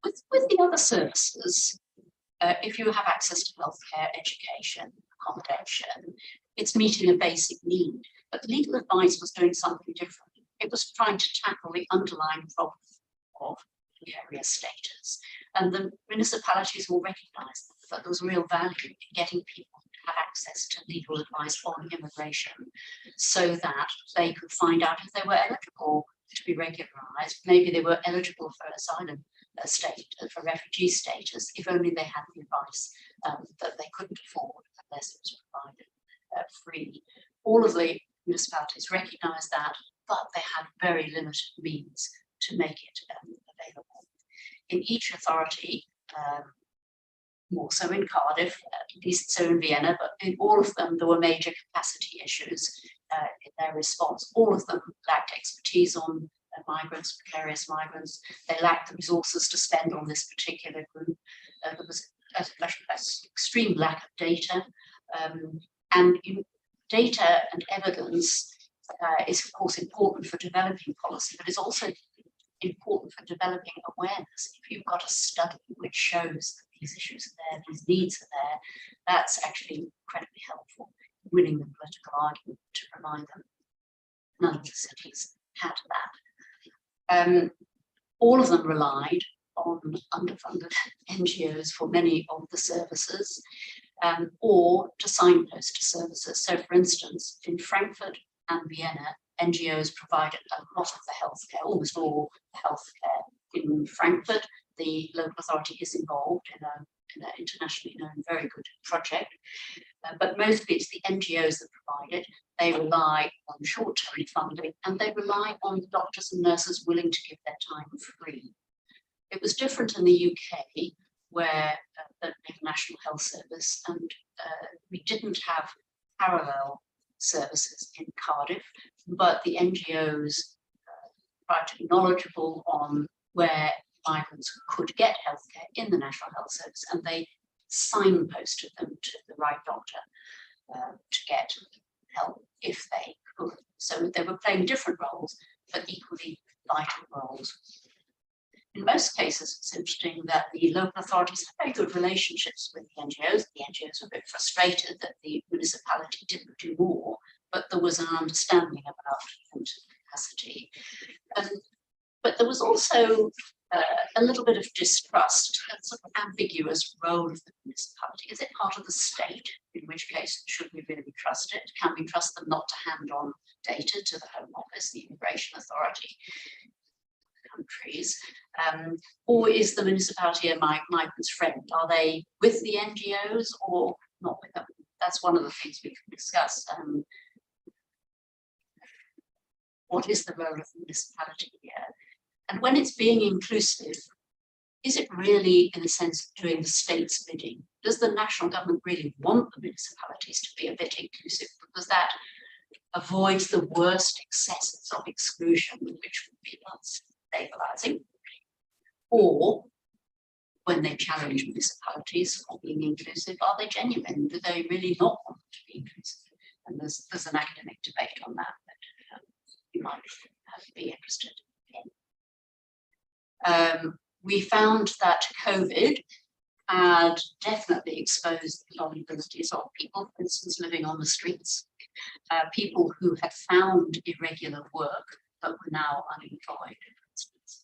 [SPEAKER 2] With the other services, if you have access to healthcare, education, accommodation, it's meeting a basic need. But legal advice was doing something different. It was trying to tackle the underlying problem of precarious status. And the municipalities will recognise that there was real value in getting people to have access to legal advice on immigration, so that they could find out if they were eligible to be regularised. Maybe they were eligible for asylum for refugee status, if only they had the advice that they couldn't afford unless it was provided free. All of the municipalities recognised that, but they had very limited means to make it available. In each authority, more so in Cardiff, at least so in Vienna, but in all of them there were major capacity issues in their response. All of them lacked expertise on migrants, precarious migrants. They lacked the resources to spend on this particular group. There was an extreme lack of data. And data and evidence is, of course, important for developing policy, but it's also important for developing awareness. If you've got a study which shows that these issues are there, these needs are there, that's actually incredibly helpful in winning the political argument to remind them. None of the cities had that. All of them relied on underfunded NGOs for many of the services, or to signpost to services. So, for instance, in Frankfurt and Vienna, NGOs provided a lot of the healthcare, almost all the healthcare. In Frankfurt, the local authority is involved in an internationally known very good project, but mostly it's the NGOs that provide it. They rely on short-term funding, and they rely on doctors and nurses willing to give their time free. It was different in the UK, where the National Health Service, and we didn't have parallel services in Cardiff, but the NGOs tried to be knowledgeable on where migrants could get healthcare in the National Health Service, and they signposted them to the right doctor to get help if they could. So they were playing different roles, but equally vital roles. In most cases, it's interesting that the local authorities had very good relationships with the NGOs. The NGOs were a bit frustrated that the municipality didn't do more, but there was an understanding about capacity. But there was also a little bit of distrust, a sort of ambiguous role of the municipality. Is it part of the state? In which case, should we really trust it? Can we trust them not to hand on data to the Home Office, the Immigration Authority, countries? Or is the municipality a migrant's friend? Are they with the NGOs or not with them? That's one of the things we can discuss. What is the role of the municipality here? And when it's being inclusive, is it really, in a sense, doing the state's bidding? Does the national government really want the municipalities to be a bit inclusive? Because that avoids the worst excesses of exclusion, which would be unstabilizing. Or when they challenge municipalities for being inclusive, are they genuine? Do they really not want to be inclusive? And there's an academic debate on that you might be interested in. We found that COVID had definitely exposed the vulnerabilities of people, for instance, living on the streets, people who had found irregular work but were now unemployed, for instance.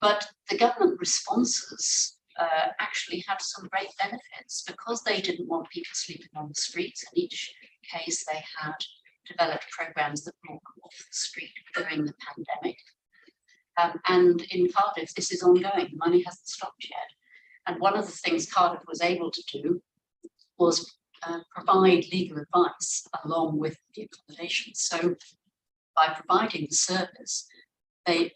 [SPEAKER 2] But the government responses actually had some great benefits because they didn't want people sleeping on the streets. In each case, they had developed programs that brought them off the street during the pandemic. And in Cardiff, this is ongoing. The money hasn't stopped yet. And one of the things Cardiff was able to do was provide legal advice along with the accommodation. So by providing the service, they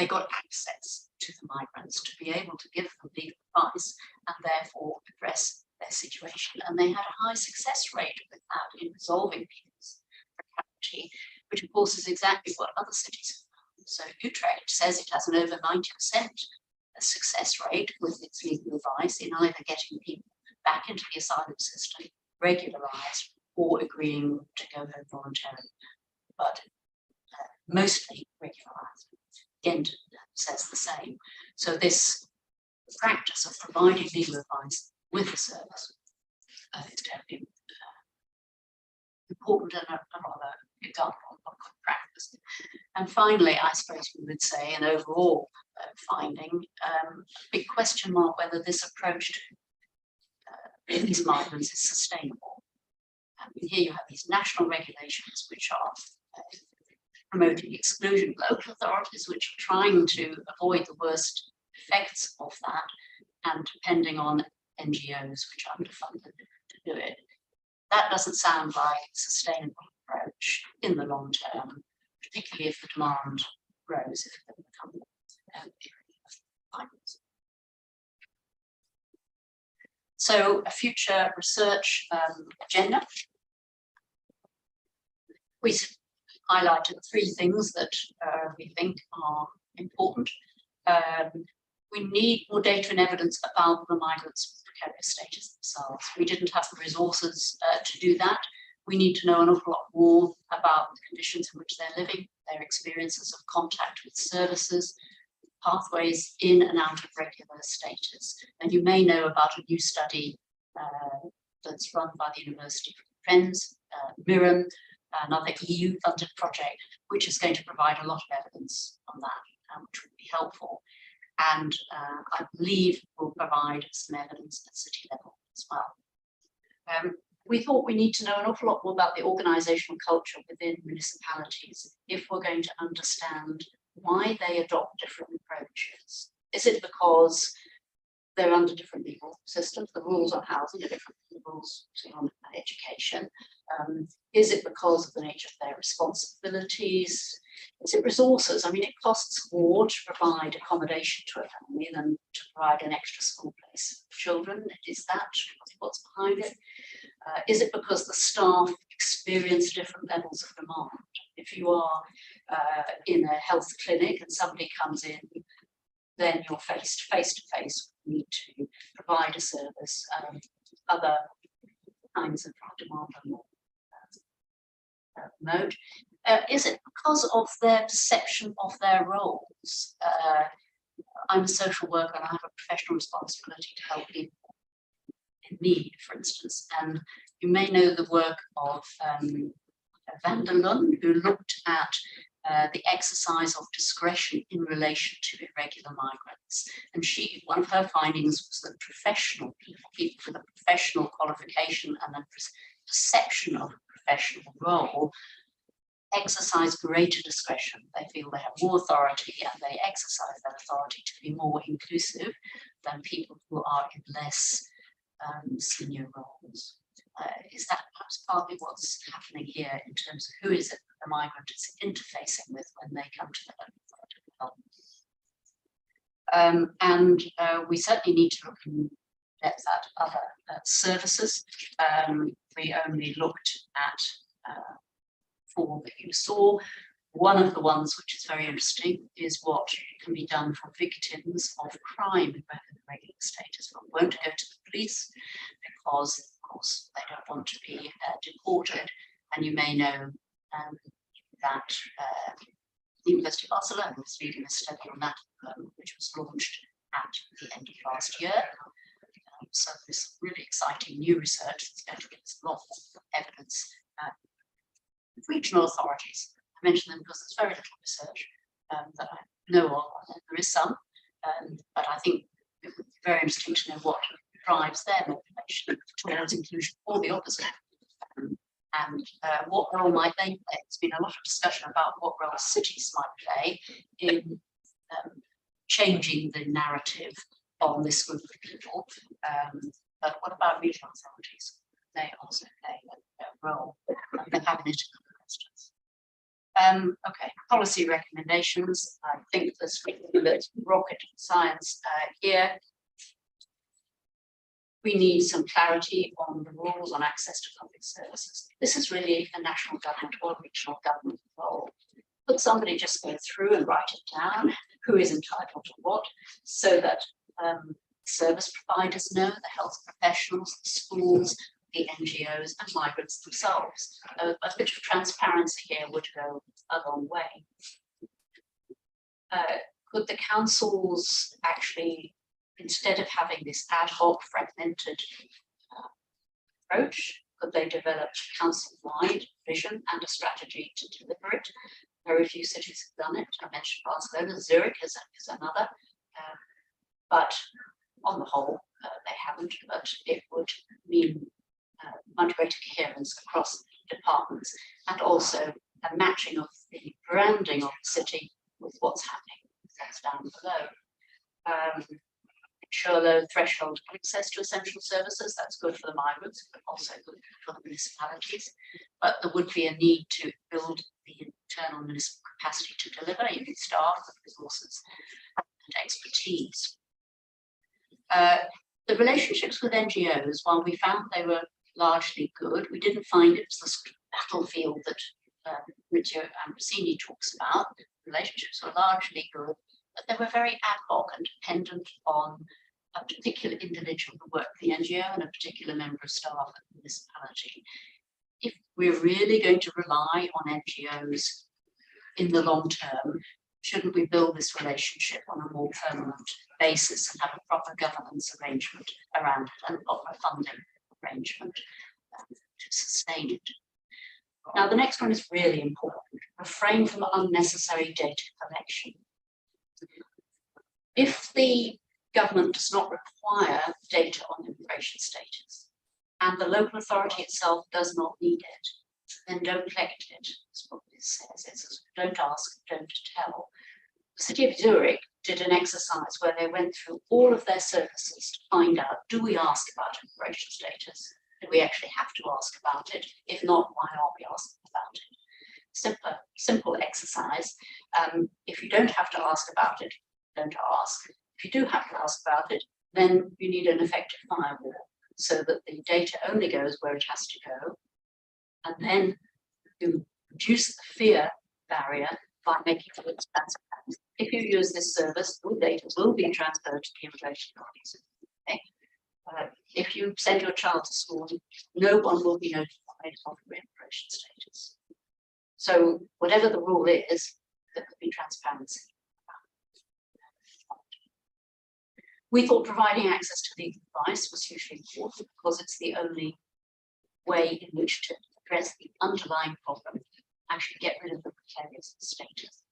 [SPEAKER 2] got access to the migrants to be able to give them legal advice and therefore address their situation. And they had a high success rate with that in resolving people's precarity, which of course is exactly what other cities have found. So Utrecht says it has an over 90% success rate with its legal advice in either getting people back into the asylum system, regularised, or agreeing to go home voluntarily, but mostly regularised. Ghent says the same. So this practice of providing legal advice with the service is definitely important and a rather example of good practice. And finally, I suppose we would say an overall finding, big question mark whether this approach to these migrants is sustainable. Here you have these national regulations which are promoting exclusion, local authorities which are trying to avoid the worst effects of that, and depending on NGOs which are underfunded to do it. That doesn't sound like a sustainable approach in the long term, particularly if the demand grows, if it becomes migrants. So a future research agenda. We highlighted 3 things that we think are important. We need more data and evidence about the migrants' precarious status themselves. We didn't have the resources to do that. We need to know an awful lot more about the conditions in which they're living, their experiences of contact with services, pathways in and out of regular status. And you may know about a new study that's run by the University of Friends, Miran, another EU-funded project, which is going to provide a lot of evidence on that, which would be helpful. And I believe will provide some evidence at city level as well. We thought we need to know an awful lot more about the organisational culture within municipalities if we're going to understand why they adopt different approaches. Is it because they're under different legal systems? The rules on housing are different from the rules on education. Is it because of the nature of their responsibilities? Is it resources? I mean, it costs more to provide accommodation to a family than to provide an extra school place for children. Is that what's behind it? Is it because the staff experience different levels of demand? If you are in a health clinic and somebody comes in, then you're face to face with the need to provide a service. Other kinds of demand are more remote. Is it because of their perception of their roles? I'm a social worker and I have a professional responsibility to help people in need, for instance. And you may know the work of Van der Lund, who looked at the exercise of discretion in relation to irregular migrants. And one of her findings was that professional people with a professional qualification and a perception of a professional role exercise greater discretion. They feel they have more authority and they exercise that authority to be more inclusive than people who are in less senior roles. Is that perhaps partly what's happening here in terms of who is it the migrant is interfacing with when they come to the local authority? And we certainly need to look in depth at other services. We only looked at 4 that you saw. One of the ones which is very interesting is what can be done for victims of crime in irregular status. One won't go to the police because, of course, they don't want to be deported. And you may know that the University of Barcelona was leading a study on that, which was launched at the end of last year. So this really exciting new research that's going to give us a lot of evidence. Regional authorities, I mention them because there's very little research that I know of. There is some, but I think it would be very interesting to know what drives their motivation towards inclusion or the opposite. And what role might they play? There's been a lot of discussion about what role cities might play in changing the narrative on this group of people. But what about regional authorities? They also play a role. They have an questions. Okay, policy recommendations. I think there's rocket science here. We need some clarity on the rules on access to public services. This is really a national government or regional government role. Could somebody just go through and write it down, who is entitled to what, so that service providers know, the health professionals, the schools, the NGOs and migrants themselves. A bit of transparency here would go a long way. Could the councils actually, instead of having this ad hoc fragmented approach, could they develop council-wide vision and a strategy to deliver it? Very few cities have done it. I mentioned Barcelona, Zurich is another, but on the whole, they haven't, but it would mean much greater coherence across departments and also a matching of the branding of the city with what's happening. That's down below. Ensure low threshold access to essential services. That's good for the migrants, but also good for the municipalities. But there would be a need to build the internal municipal capacity to deliver, you need staff, resources, and expertise. The relationships with NGOs, while we found they were largely good, we didn't find it was the sort of battlefield that Rizzo Ambrosini talks about. Relationships were largely good, but they were very ad hoc and dependent on a particular individual who worked for the NGO and a particular member of staff at the municipality. If we're really going to rely on NGOs in the long term, shouldn't we build this relationship on a more permanent basis and have a proper governance arrangement around it and proper funding arrangement to sustain it? Now, the next one is really important. Refrain from unnecessary data collection. If the government does not require data on immigration status and the local authority itself does not need it, then don't collect it. That's what this says. It says, don't ask, don't tell. The city of Zurich did an exercise where they went through all of their services to find out, do we ask about immigration status? Do we actually have to ask about it? If not, why aren't we asking about it? Simple exercise. If you don't have to ask about it, don't ask. If you do have to ask about it, then you need an effective firewall so that the data only goes where it has to go. And then you reduce the fear barrier by making it transparent. If you use this service, your data will be transferred to the immigration office. Okay? If you send your child to school, no one will be notified of your immigration status. So whatever the rule is, there could be transparency. We thought providing access to legal advice was hugely important because it's the only way in which to address the underlying problem, actually get rid of the precarious status.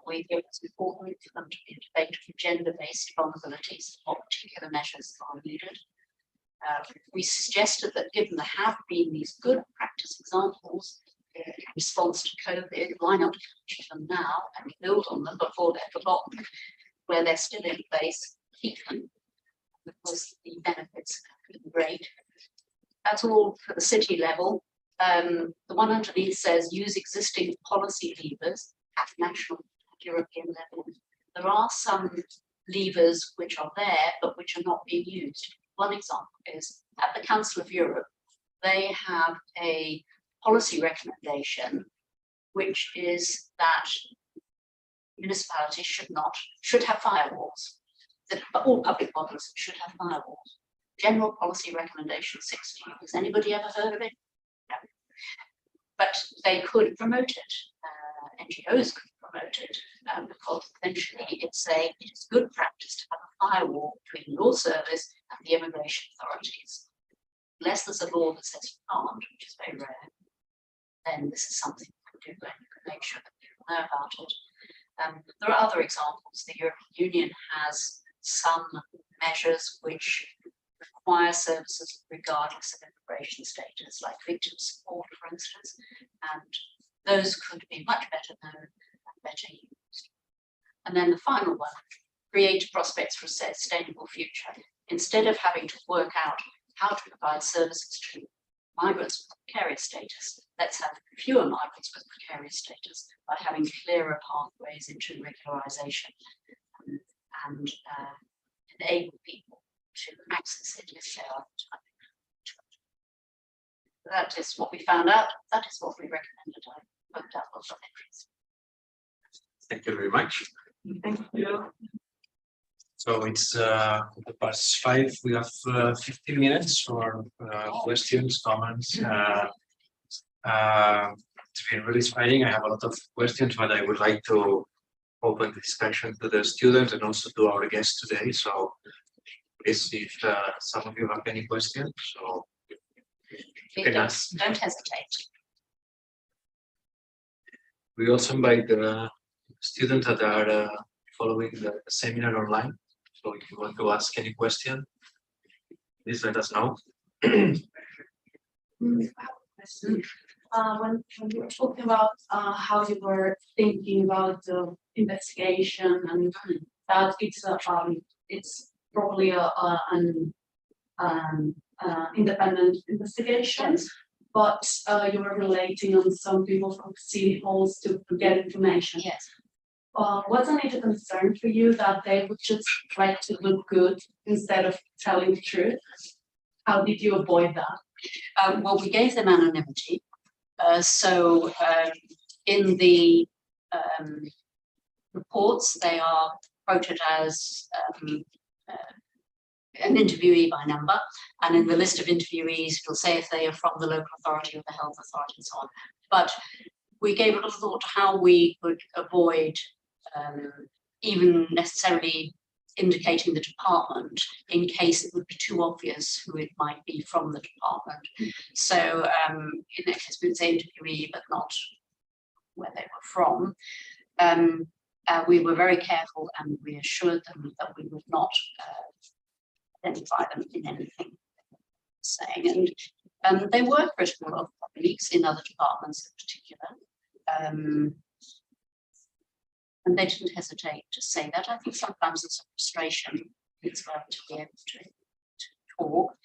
[SPEAKER 2] We think it's important for them to be a debate of gender-based vulnerabilities, what particular measures are needed. We suggested that given there have been these good practice examples in response to COVID, why not capture them now and build on them before they're forgotten, where they're still in place, keep them, because the benefits are great. That's all for the city level. The one underneath says use existing policy levers at national and European level. There are some levers which are there but which are not being used. One example is at the Council of Europe, they have a policy recommendation which is that municipalities should have firewalls. That all public bodies should have firewalls. General Policy Recommendation 16. Has anybody ever heard of it? No. But they could promote it. NGOs could promote it because essentially it is good practice to have a firewall between your service and the immigration authorities. Unless there's a law that says you can't, which is very rare, then this is something you can do and you can make sure that people know about it. There are other examples. The European Union has some measures which require services regardless of immigration status, like victim support, for instance, and those could be much better known and better used. And then the final one, create prospects for a sustainable future. Instead of having to work out how to provide services to migrants with precarious status, let's have fewer migrants with precarious status by having clearer pathways into regularization and enable people to access it if they are entitled. That is what we found out. That is what we recommended. I hope that was of interest.
[SPEAKER 1] Thank you very much.
[SPEAKER 3] Thank you.
[SPEAKER 1] So it's past 5. We have 15 minutes for questions, comments. It's been really inspiring. I have a lot of questions, but I would like to open the discussion to the students and also to our guests today. So please, if some of you have any questions, so you can ask.
[SPEAKER 2] Don't hesitate.
[SPEAKER 1] We also invite the students that are following the seminar online. So if you want to ask any question, please let us know.
[SPEAKER 5] When you were talking about how you were thinking about the investigation and that it's probably an independent investigation, but you were relating on some people from city halls to get information.
[SPEAKER 2] Yes.
[SPEAKER 5] Wasn't it a concern for you that they would just try to look good instead of telling the truth? How did you avoid that?
[SPEAKER 2] Well, we gave them anonymity. So in the reports, they are quoted as an interviewee by number, and in the list of interviewees, it'll say if they are from the local authority or the health authority and so on. But we gave a little thought to how we could avoid even necessarily indicating the department in case it would be too obvious who it might be from the department. So in that case, we would say interviewee, but not where they were from. We were very careful and we assured them that we would not identify them in anything saying. And they were critical of colleagues in other departments in particular. And they didn't hesitate to say that. I think sometimes it's a frustration. It's well to be able to talk.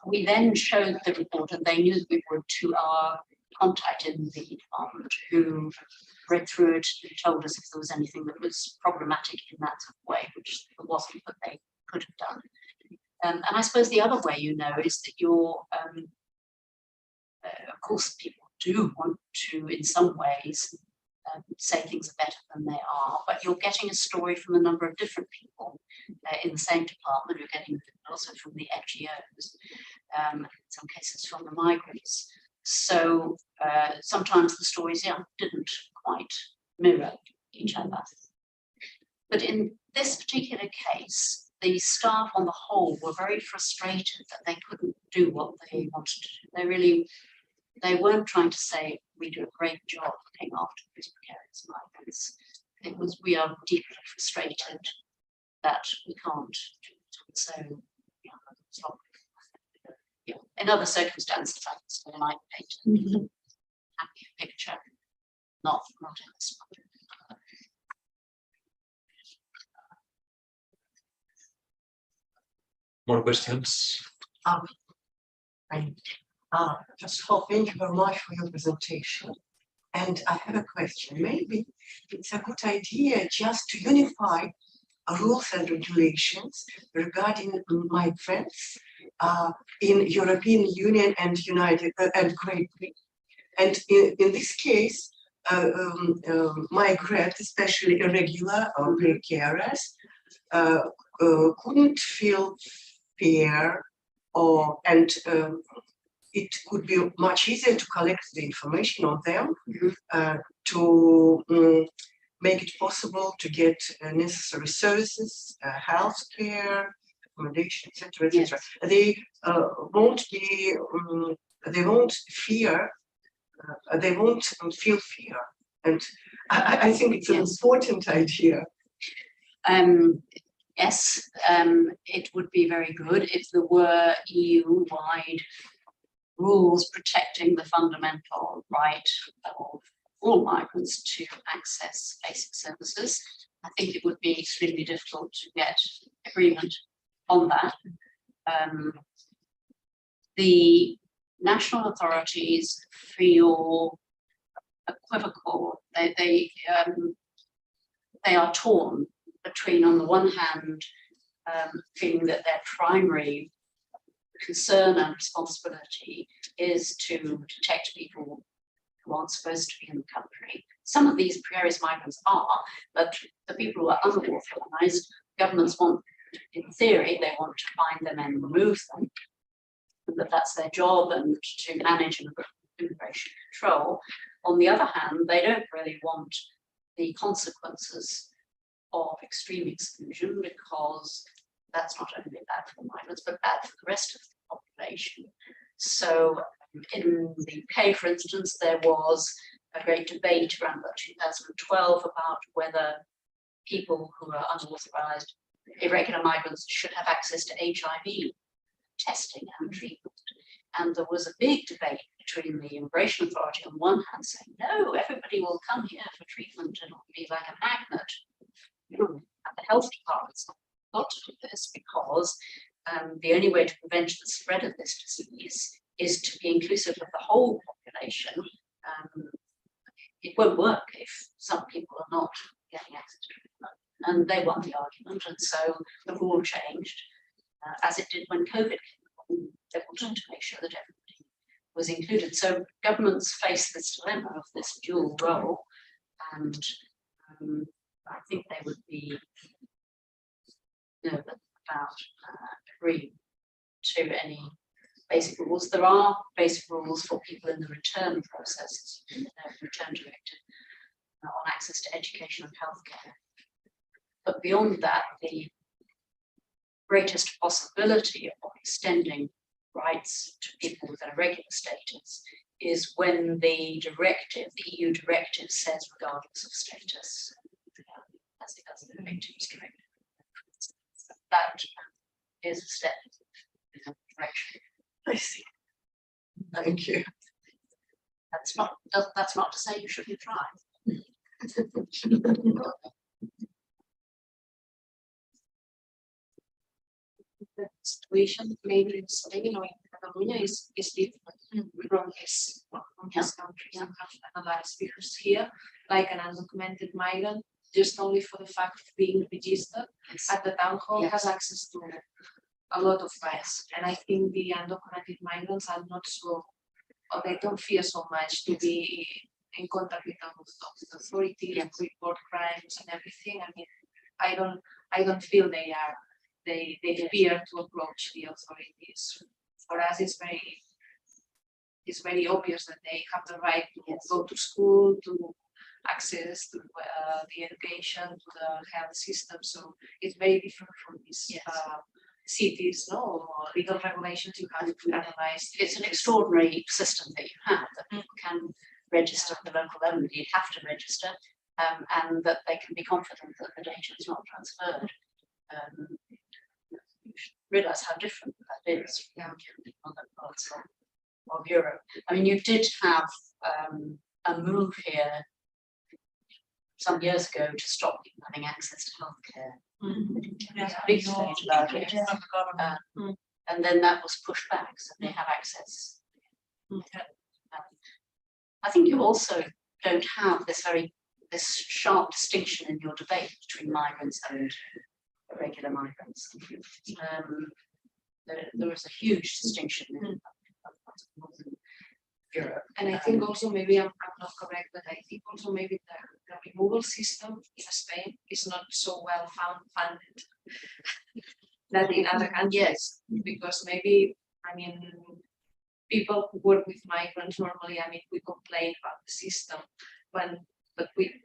[SPEAKER 2] We then showed the report, and they knew that we would, to our contact in the department, who read through it and told us if there was anything that was problematic in that way, which there wasn't, but they could have done. And I suppose the other way, you know, is that you're, of course, people do want to, in some ways, say things are better than they are, but you're getting a story from a number of different people in the same department. You're getting also from the FGOs, in some cases from the migrants. So sometimes the stories didn't quite mirror each other. But in this particular case, the staff on the whole were very frustrated that they couldn't do what they wanted to do. They weren't trying to say, we do a great job looking after these precarious migrants. It was, we are deeply frustrated that we can't do it. So, it's not, in other circumstances, I still might paint a happy picture, not in this one.
[SPEAKER 1] More questions?
[SPEAKER 6] First of all, thank you very much for your presentation. And I have a question. Maybe it's a good idea just to unify rules and regulations regarding migrants in European Union and Great Britain. And in this case, migrant, especially irregular or precarious, couldn't feel fear, and it could be much easier to collect the information on them to make it possible to get necessary services, health care, accommodation, etc., etc. They won't be, they won't fear, they won't feel fear, and I think it's an important idea.
[SPEAKER 2] Yes, it would be very good if there were EU-wide rules protecting the fundamental right of all migrants to access basic services. I think it would be extremely difficult to get agreement on that. The national authorities feel equivocal. They are torn between, on the one hand, feeling that their primary concern and responsibility is to detect people who aren't supposed to be in the country. Some of these precarious migrants are, but the people who are unauthorized, governments want, in theory, they want to find them and remove them, but that's their job and to manage immigration control. On the other hand, they don't really want the consequences of extreme exclusion, because that's not only bad for the migrants, but bad for the rest of the population. So in the UK, for instance, there was a great debate around about 2012 about whether people who are unauthorized, irregular migrants, should have access to HIV testing and treatment. And there was a big debate between the immigration authority on one hand saying, no, everybody will come here for treatment and it'll be like a magnet. And the health department's got to do this, because the only way to prevent the spread of this disease is to be inclusive of the whole population. It won't work if some people are not getting access to treatment. And they won the argument, and so the rule changed, as it did when COVID came along. They wanted to make sure that everybody was included. So governments face this dilemma of this dual role, and I think they would be nervous about agreeing to any basic rules. There are basic rules for people in the return process, return directive, on access to education and healthcare. But beyond that, the greatest possibility of extending rights to people with a regular status is when the directive, the EU directive, says regardless of status, as it does in the Victims Directive. That is a step in that direction.
[SPEAKER 6] I see. Thank you.
[SPEAKER 2] That's not to say you shouldn't try.
[SPEAKER 7] The situation maybe in Spain or in Catalonia is different from his countries. And have analyzed, because here, like an undocumented migrant, just only for the fact of being registered at the town hall, has access to a lot of rights. And I think the undocumented migrants are not so, or they don't fear so much to be in contact with the authorities and report crimes and everything. I mean, I don't feel they fear to approach the authorities. For us, it's very obvious that they have the right to go to school, to access to the education, to the health system. So it's very different from these cities, no, or legal regulations you have to analyze.
[SPEAKER 2] It's an extraordinary system that you have, that people can register at the local level. You have to register, and that they can be confident that the data is not transferred. You should realise how different that is from other parts of Europe. I mean, you did have a move here some years ago to stop people having access to healthcare.
[SPEAKER 3] Yes,
[SPEAKER 2] Big stage about it. And then that was pushed back, so they have access. I think you also don't have this sharp distinction in your debate between migrants and irregular migrants. There is a huge distinction in Europe.
[SPEAKER 7] And I think also maybe I'm not correct, but I think also maybe the removal system in Spain is not so well funded that in other countries.
[SPEAKER 2] Yes.
[SPEAKER 7] Because maybe, I mean, people who work with migrants normally, I mean, we complain about the system, but we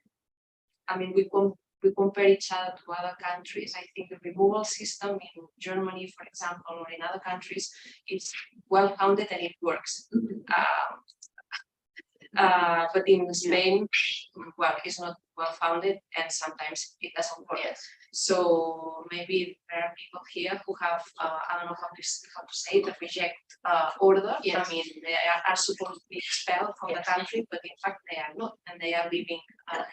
[SPEAKER 7] compare each other to other countries. I think the removal system in Germany, for example, or in other countries, is well founded and it works. But in Spain, well, it's not well founded and sometimes it doesn't work.
[SPEAKER 2] Yes.
[SPEAKER 7] So maybe there are people here who have, I don't know how to say it, a reject order.
[SPEAKER 2] Yes.
[SPEAKER 7] I mean, they are supposed to be expelled from the country, but in fact they are not. And they are living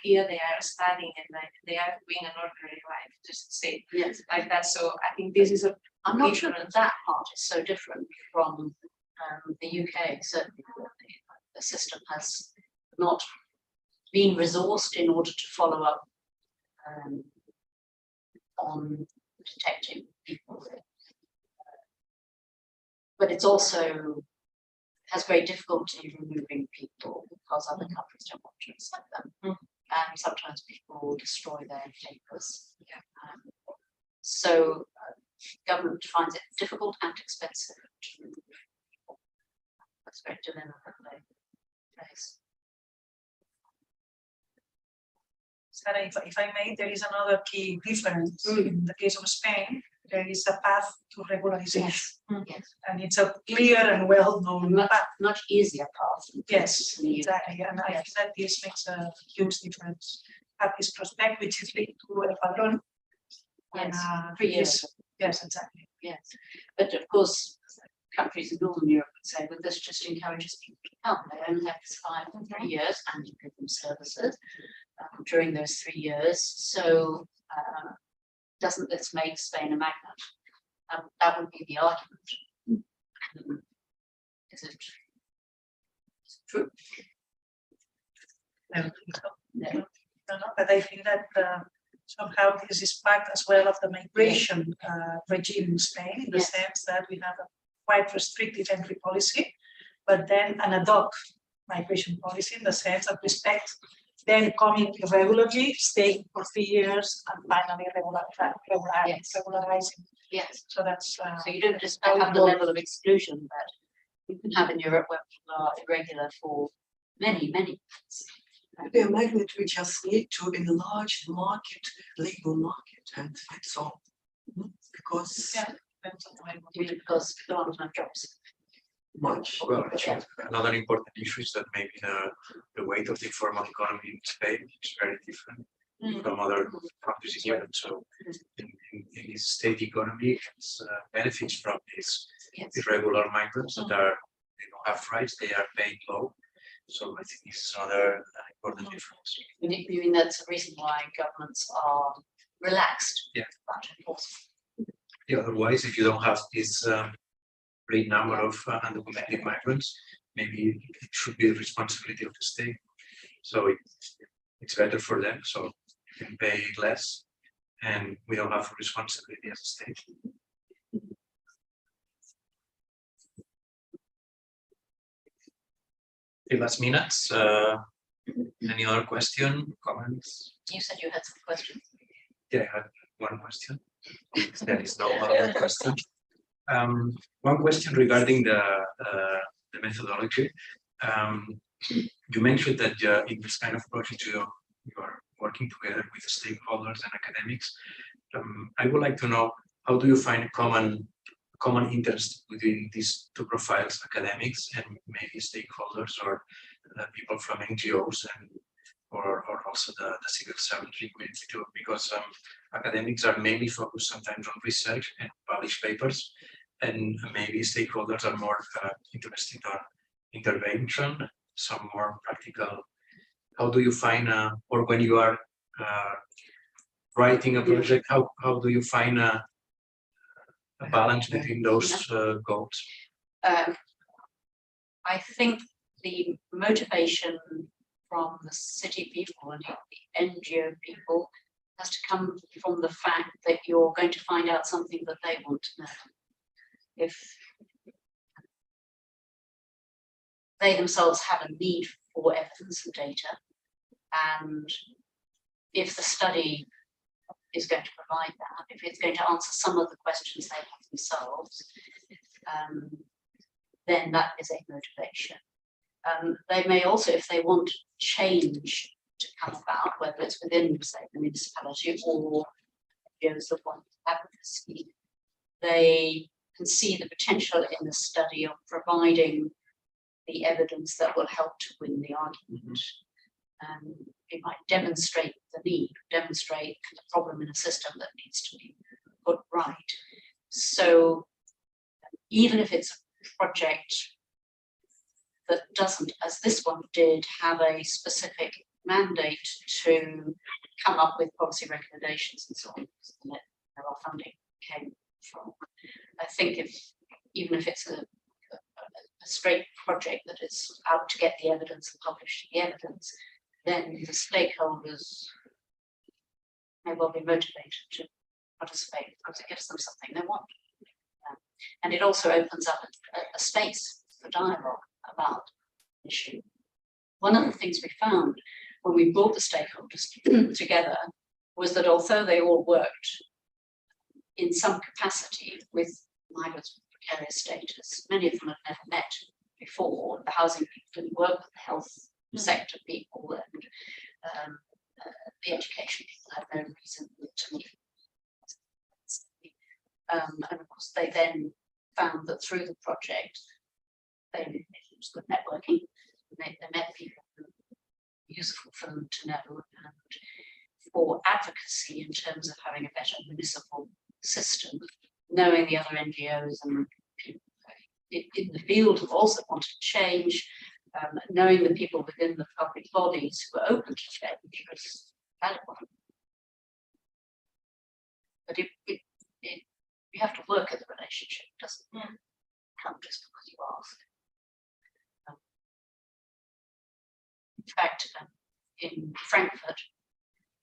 [SPEAKER 7] here, they are studying, and they are doing an ordinary life, just to say
[SPEAKER 2] Yes.
[SPEAKER 7] like that. So I think this is a
[SPEAKER 2] I'm not sure that part is so different from the UK. Certainly, the system has not been resourced in order to follow up on detecting people. But it's also has great difficulty removing people because other countries don't want to accept them. And sometimes people destroy their papers. So government finds it difficult and expensive to remove people. That's a great dilemma that they face.
[SPEAKER 3] Sarah, if I may, there is another key difference. In the case of Spain, there is a path to regularization.
[SPEAKER 2] Yes.
[SPEAKER 3] And it's a clear and well-known path.
[SPEAKER 2] Much easier path.
[SPEAKER 3] Yes,
[SPEAKER 2] in the UK.
[SPEAKER 3] exactly. And I think that this makes a huge difference. Have this prospect, which is linked to El Padrón.
[SPEAKER 2] Yes,
[SPEAKER 3] And,
[SPEAKER 2] 3 years.
[SPEAKER 3] Yes, exactly.
[SPEAKER 2] Yes, but of course, countries in Northern Europe would say, well, this just encourages people to come. They only have to survive for 3 years, and you give them services during those 3 years. So, doesn't this make Spain a magnet? That would be the argument. Is it true?
[SPEAKER 3] I don't think so.
[SPEAKER 2] No.
[SPEAKER 3] No, but I think that somehow this is part as well of the migration regime in Spain, in the
[SPEAKER 2] Yes.
[SPEAKER 3] sense that we have a quite restrictive entry policy, but then an ad hoc migration policy in the sense of respect, then coming irregularly, staying for 3 years, and finally regularizing.
[SPEAKER 2] Yes.
[SPEAKER 3] So that's
[SPEAKER 2] So you don't just have the level of exclusion that you can have in Europe where people are irregular for many, many months.
[SPEAKER 6] The magnet, we just need to enlarge the market, legal market, and that's all. Because
[SPEAKER 3] yeah, depends on the way
[SPEAKER 2] Because there aren't enough jobs.
[SPEAKER 6] much.
[SPEAKER 1] Well, another important issue is that maybe the weight of the informal economy in Spain is very different from other countries in Europe. So in this state economy, it's benefits from these
[SPEAKER 2] Yes.
[SPEAKER 1] irregular migrants that are, they don't have rights, they are paid low. So I think this is another important difference.
[SPEAKER 2] You mean that's the reason why governments are relaxed?
[SPEAKER 1] Yeah.
[SPEAKER 2] But enforcement.
[SPEAKER 1] Yeah, otherwise, if you don't have this great number of undocumented migrants, maybe it should be the responsibility of the state. So it's better for them, so you can pay less, and we don't have a responsibility as a state. Okay, last minutes. Any other question, comments?
[SPEAKER 2] You said you had some questions.
[SPEAKER 1] Yeah, I had one question. There is no other question. One question regarding the methodology. You mentioned that in this kind of project you are working together with stakeholders and academics. I would like to know, how do you find common interest between these two profiles, academics and maybe stakeholders or people from NGOs and or also the civil servantry community too, because academics are mainly focused sometimes on research and publish papers, and maybe stakeholders are more interested on intervention, some more practical. How do you find, or when you are writing a project, how do you find a balance between those goals?
[SPEAKER 2] I think the motivation from the city people and the NGO people has to come from the fact that you're going to find out something that they want to know. If they themselves have a need for evidence and data. And if the study is going to provide that, if it's going to answer some of the questions they have themselves, then that is a motivation. They may also, if they want change to come about, whether it's within, say, the municipality or NGOs that want advocacy, they can see the potential in the study of providing the evidence that will help to win the argument. It might demonstrate the need, demonstrate the problem in a system that needs to be put right. So even if it's a project that doesn't, as this one did, have a specific mandate to come up with policy recommendations and so on, where our funding came from. I think even if it's a straight project that is out to get the evidence and publish the evidence, then the stakeholders may well be motivated to participate because it gives them something they want. And it also opens up a space for dialogue about the issue. One of the things we found when we brought the stakeholders together was that although they all worked in some capacity with migrants with precarious status, many of them had never met before. The housing people didn't work with the health sector people, and the education people had no reason to meet. And of course, they then found that through the project, it was good networking. They met people who were useful for them to know, and for advocacy in terms of having a better municipal system, knowing the other NGOs and people in the field who also wanted to change, knowing the people within the public bodies who were open to change was valuable. But you have to work at the relationship, it doesn't come just because you ask. In fact, in Frankfurt,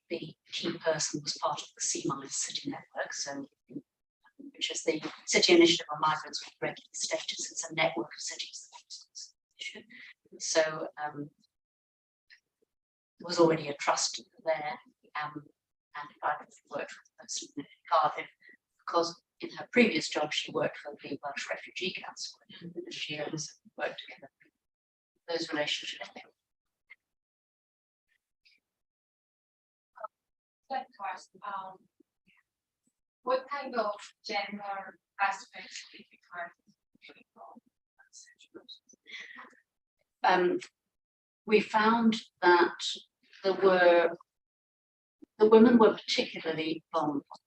[SPEAKER 2] the key person was part of the C-minus city network, so which is the City Initiative on Migrants with Regular Status. It's a network of cities that faces this issue. So there was already a trust there, and I worked with the person in Cardiff because in her previous job she worked for the Welsh Refugee Council, and she has worked together. Those relationships.
[SPEAKER 7] I'd like to ask, what kind of gender aspects did you find?
[SPEAKER 2] We found that the women were particularly vulnerable,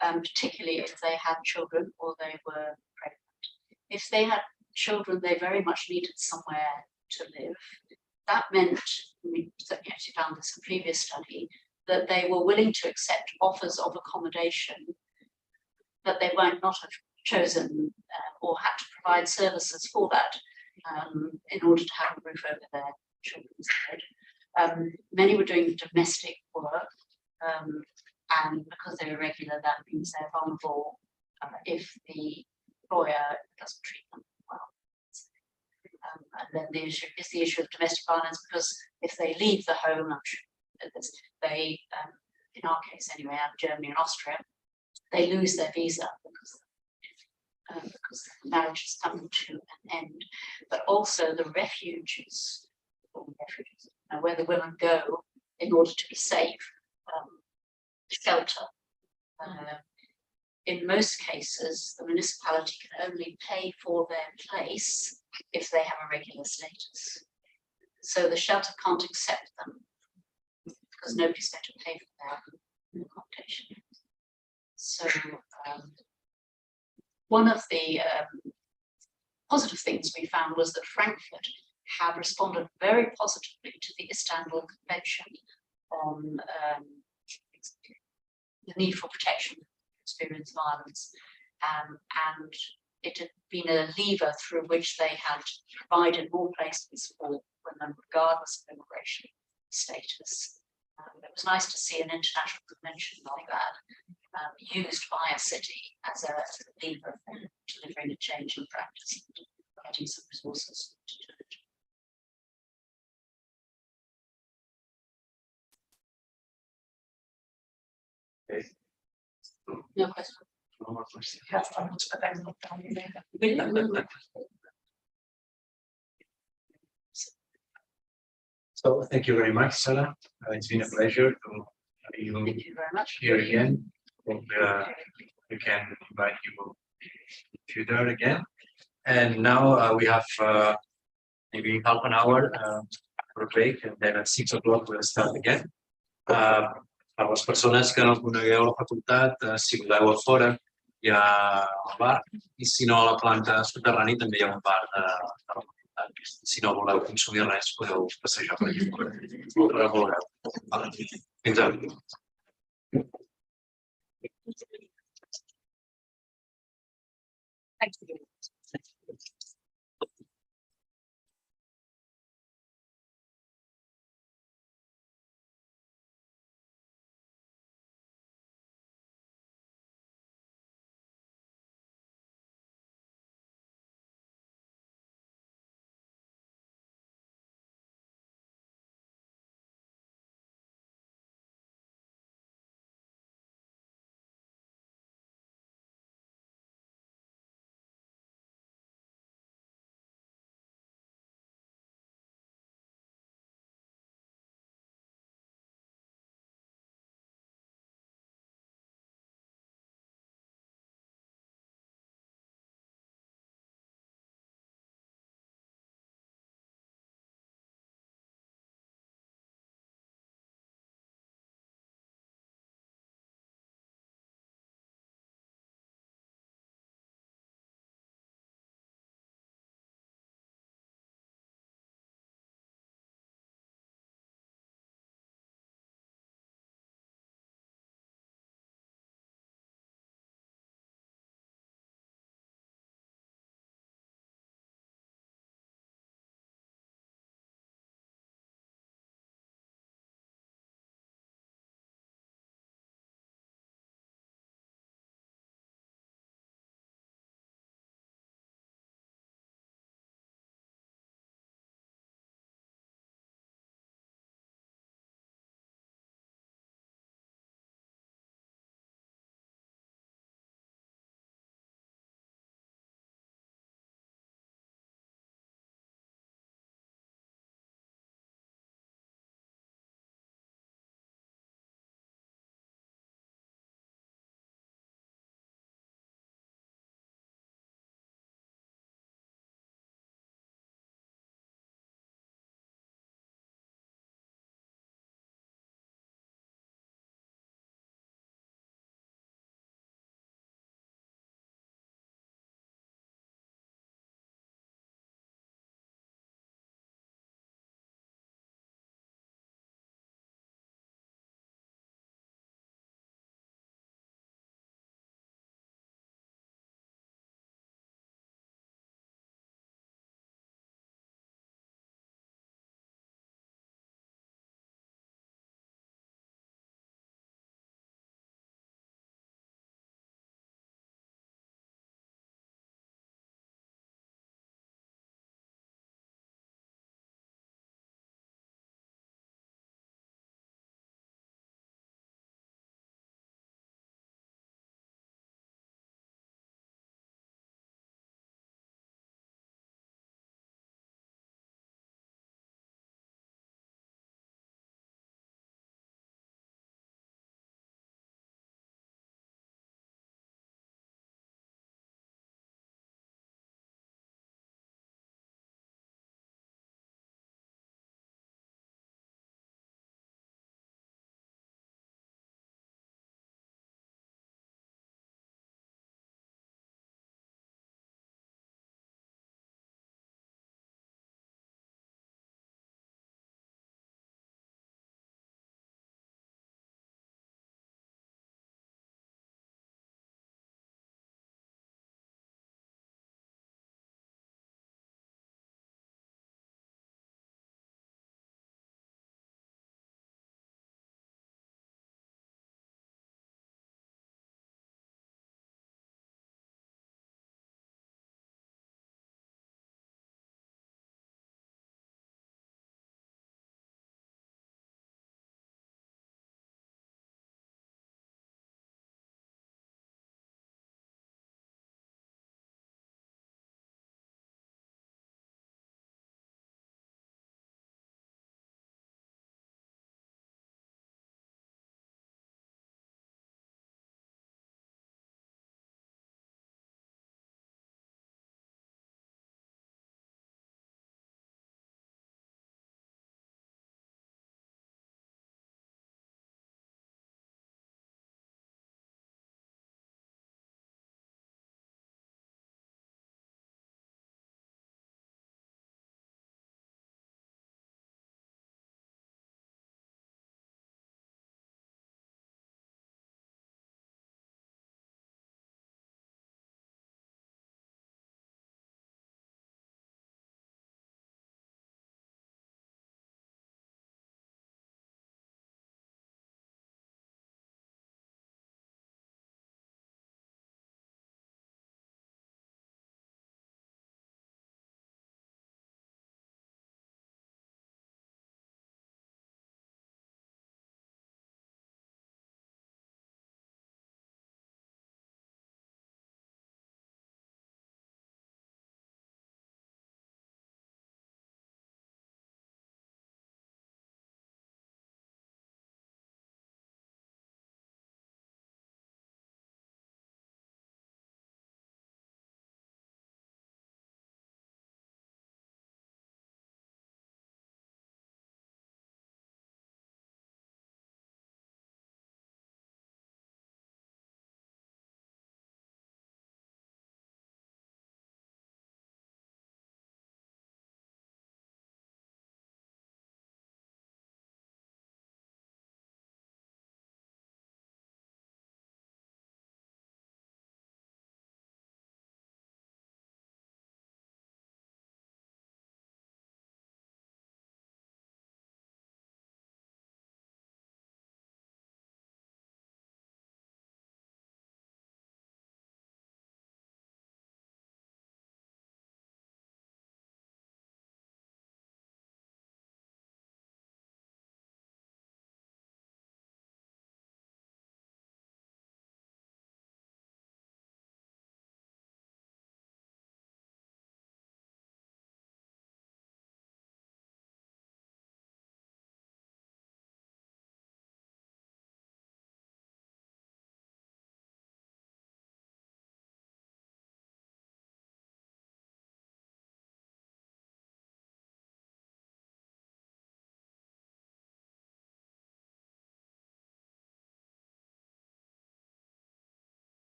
[SPEAKER 2] particularly if they had children or they were pregnant. If they had children, they very much needed somewhere to live. That meant, we actually found this in a previous study, that they were willing to accept offers of accommodation that they might not have chosen or had to provide services for that in order to have a roof over their children's head. Many were doing domestic work, and because they're irregular, that means they're vulnerable if the employer doesn't treat them well. And then the issue is the issue of domestic violence, because if they leave the home, I'm sure they, in our case anyway, out of Germany and Austria, they lose their visa because the marriage has come to an end. But also the refuges, where the women go in order to be safe, shelter. In most cases, the municipality can only pay for their place if they have a regular status. So the shelter can't accept them because nobody's going to pay for their accommodation. So one of the positive things we found was that Frankfurt had responded very positively to the Istanbul Convention on the need for protection for experienced violence, and it had been a lever through which they had provided more places for women regardless of immigration status. It was nice to see an international convention like that used by a city as a lever for delivering a change in practice and getting some resources to do it.
[SPEAKER 1] Okay.
[SPEAKER 2] No question.
[SPEAKER 1] No more questions.
[SPEAKER 3] Have fun, but I'm not telling you.
[SPEAKER 1] So thank you very much, Sarah. It's been a pleasure to have you
[SPEAKER 2] Thank you very much.
[SPEAKER 1] here again. Hope we can invite you in the future again. And now we have maybe half an hour for a break, and then at 6 o'clock we'll start again. Per les persones que no conegueu la facultat, si voleu a fora hi ha el bar, i si no a la planta soterrani també hi ha un bar de la facultat. Si no voleu consumir res, podeu passejar per aquí fora. Veureu. Fins ara.
[SPEAKER 2] Thank you.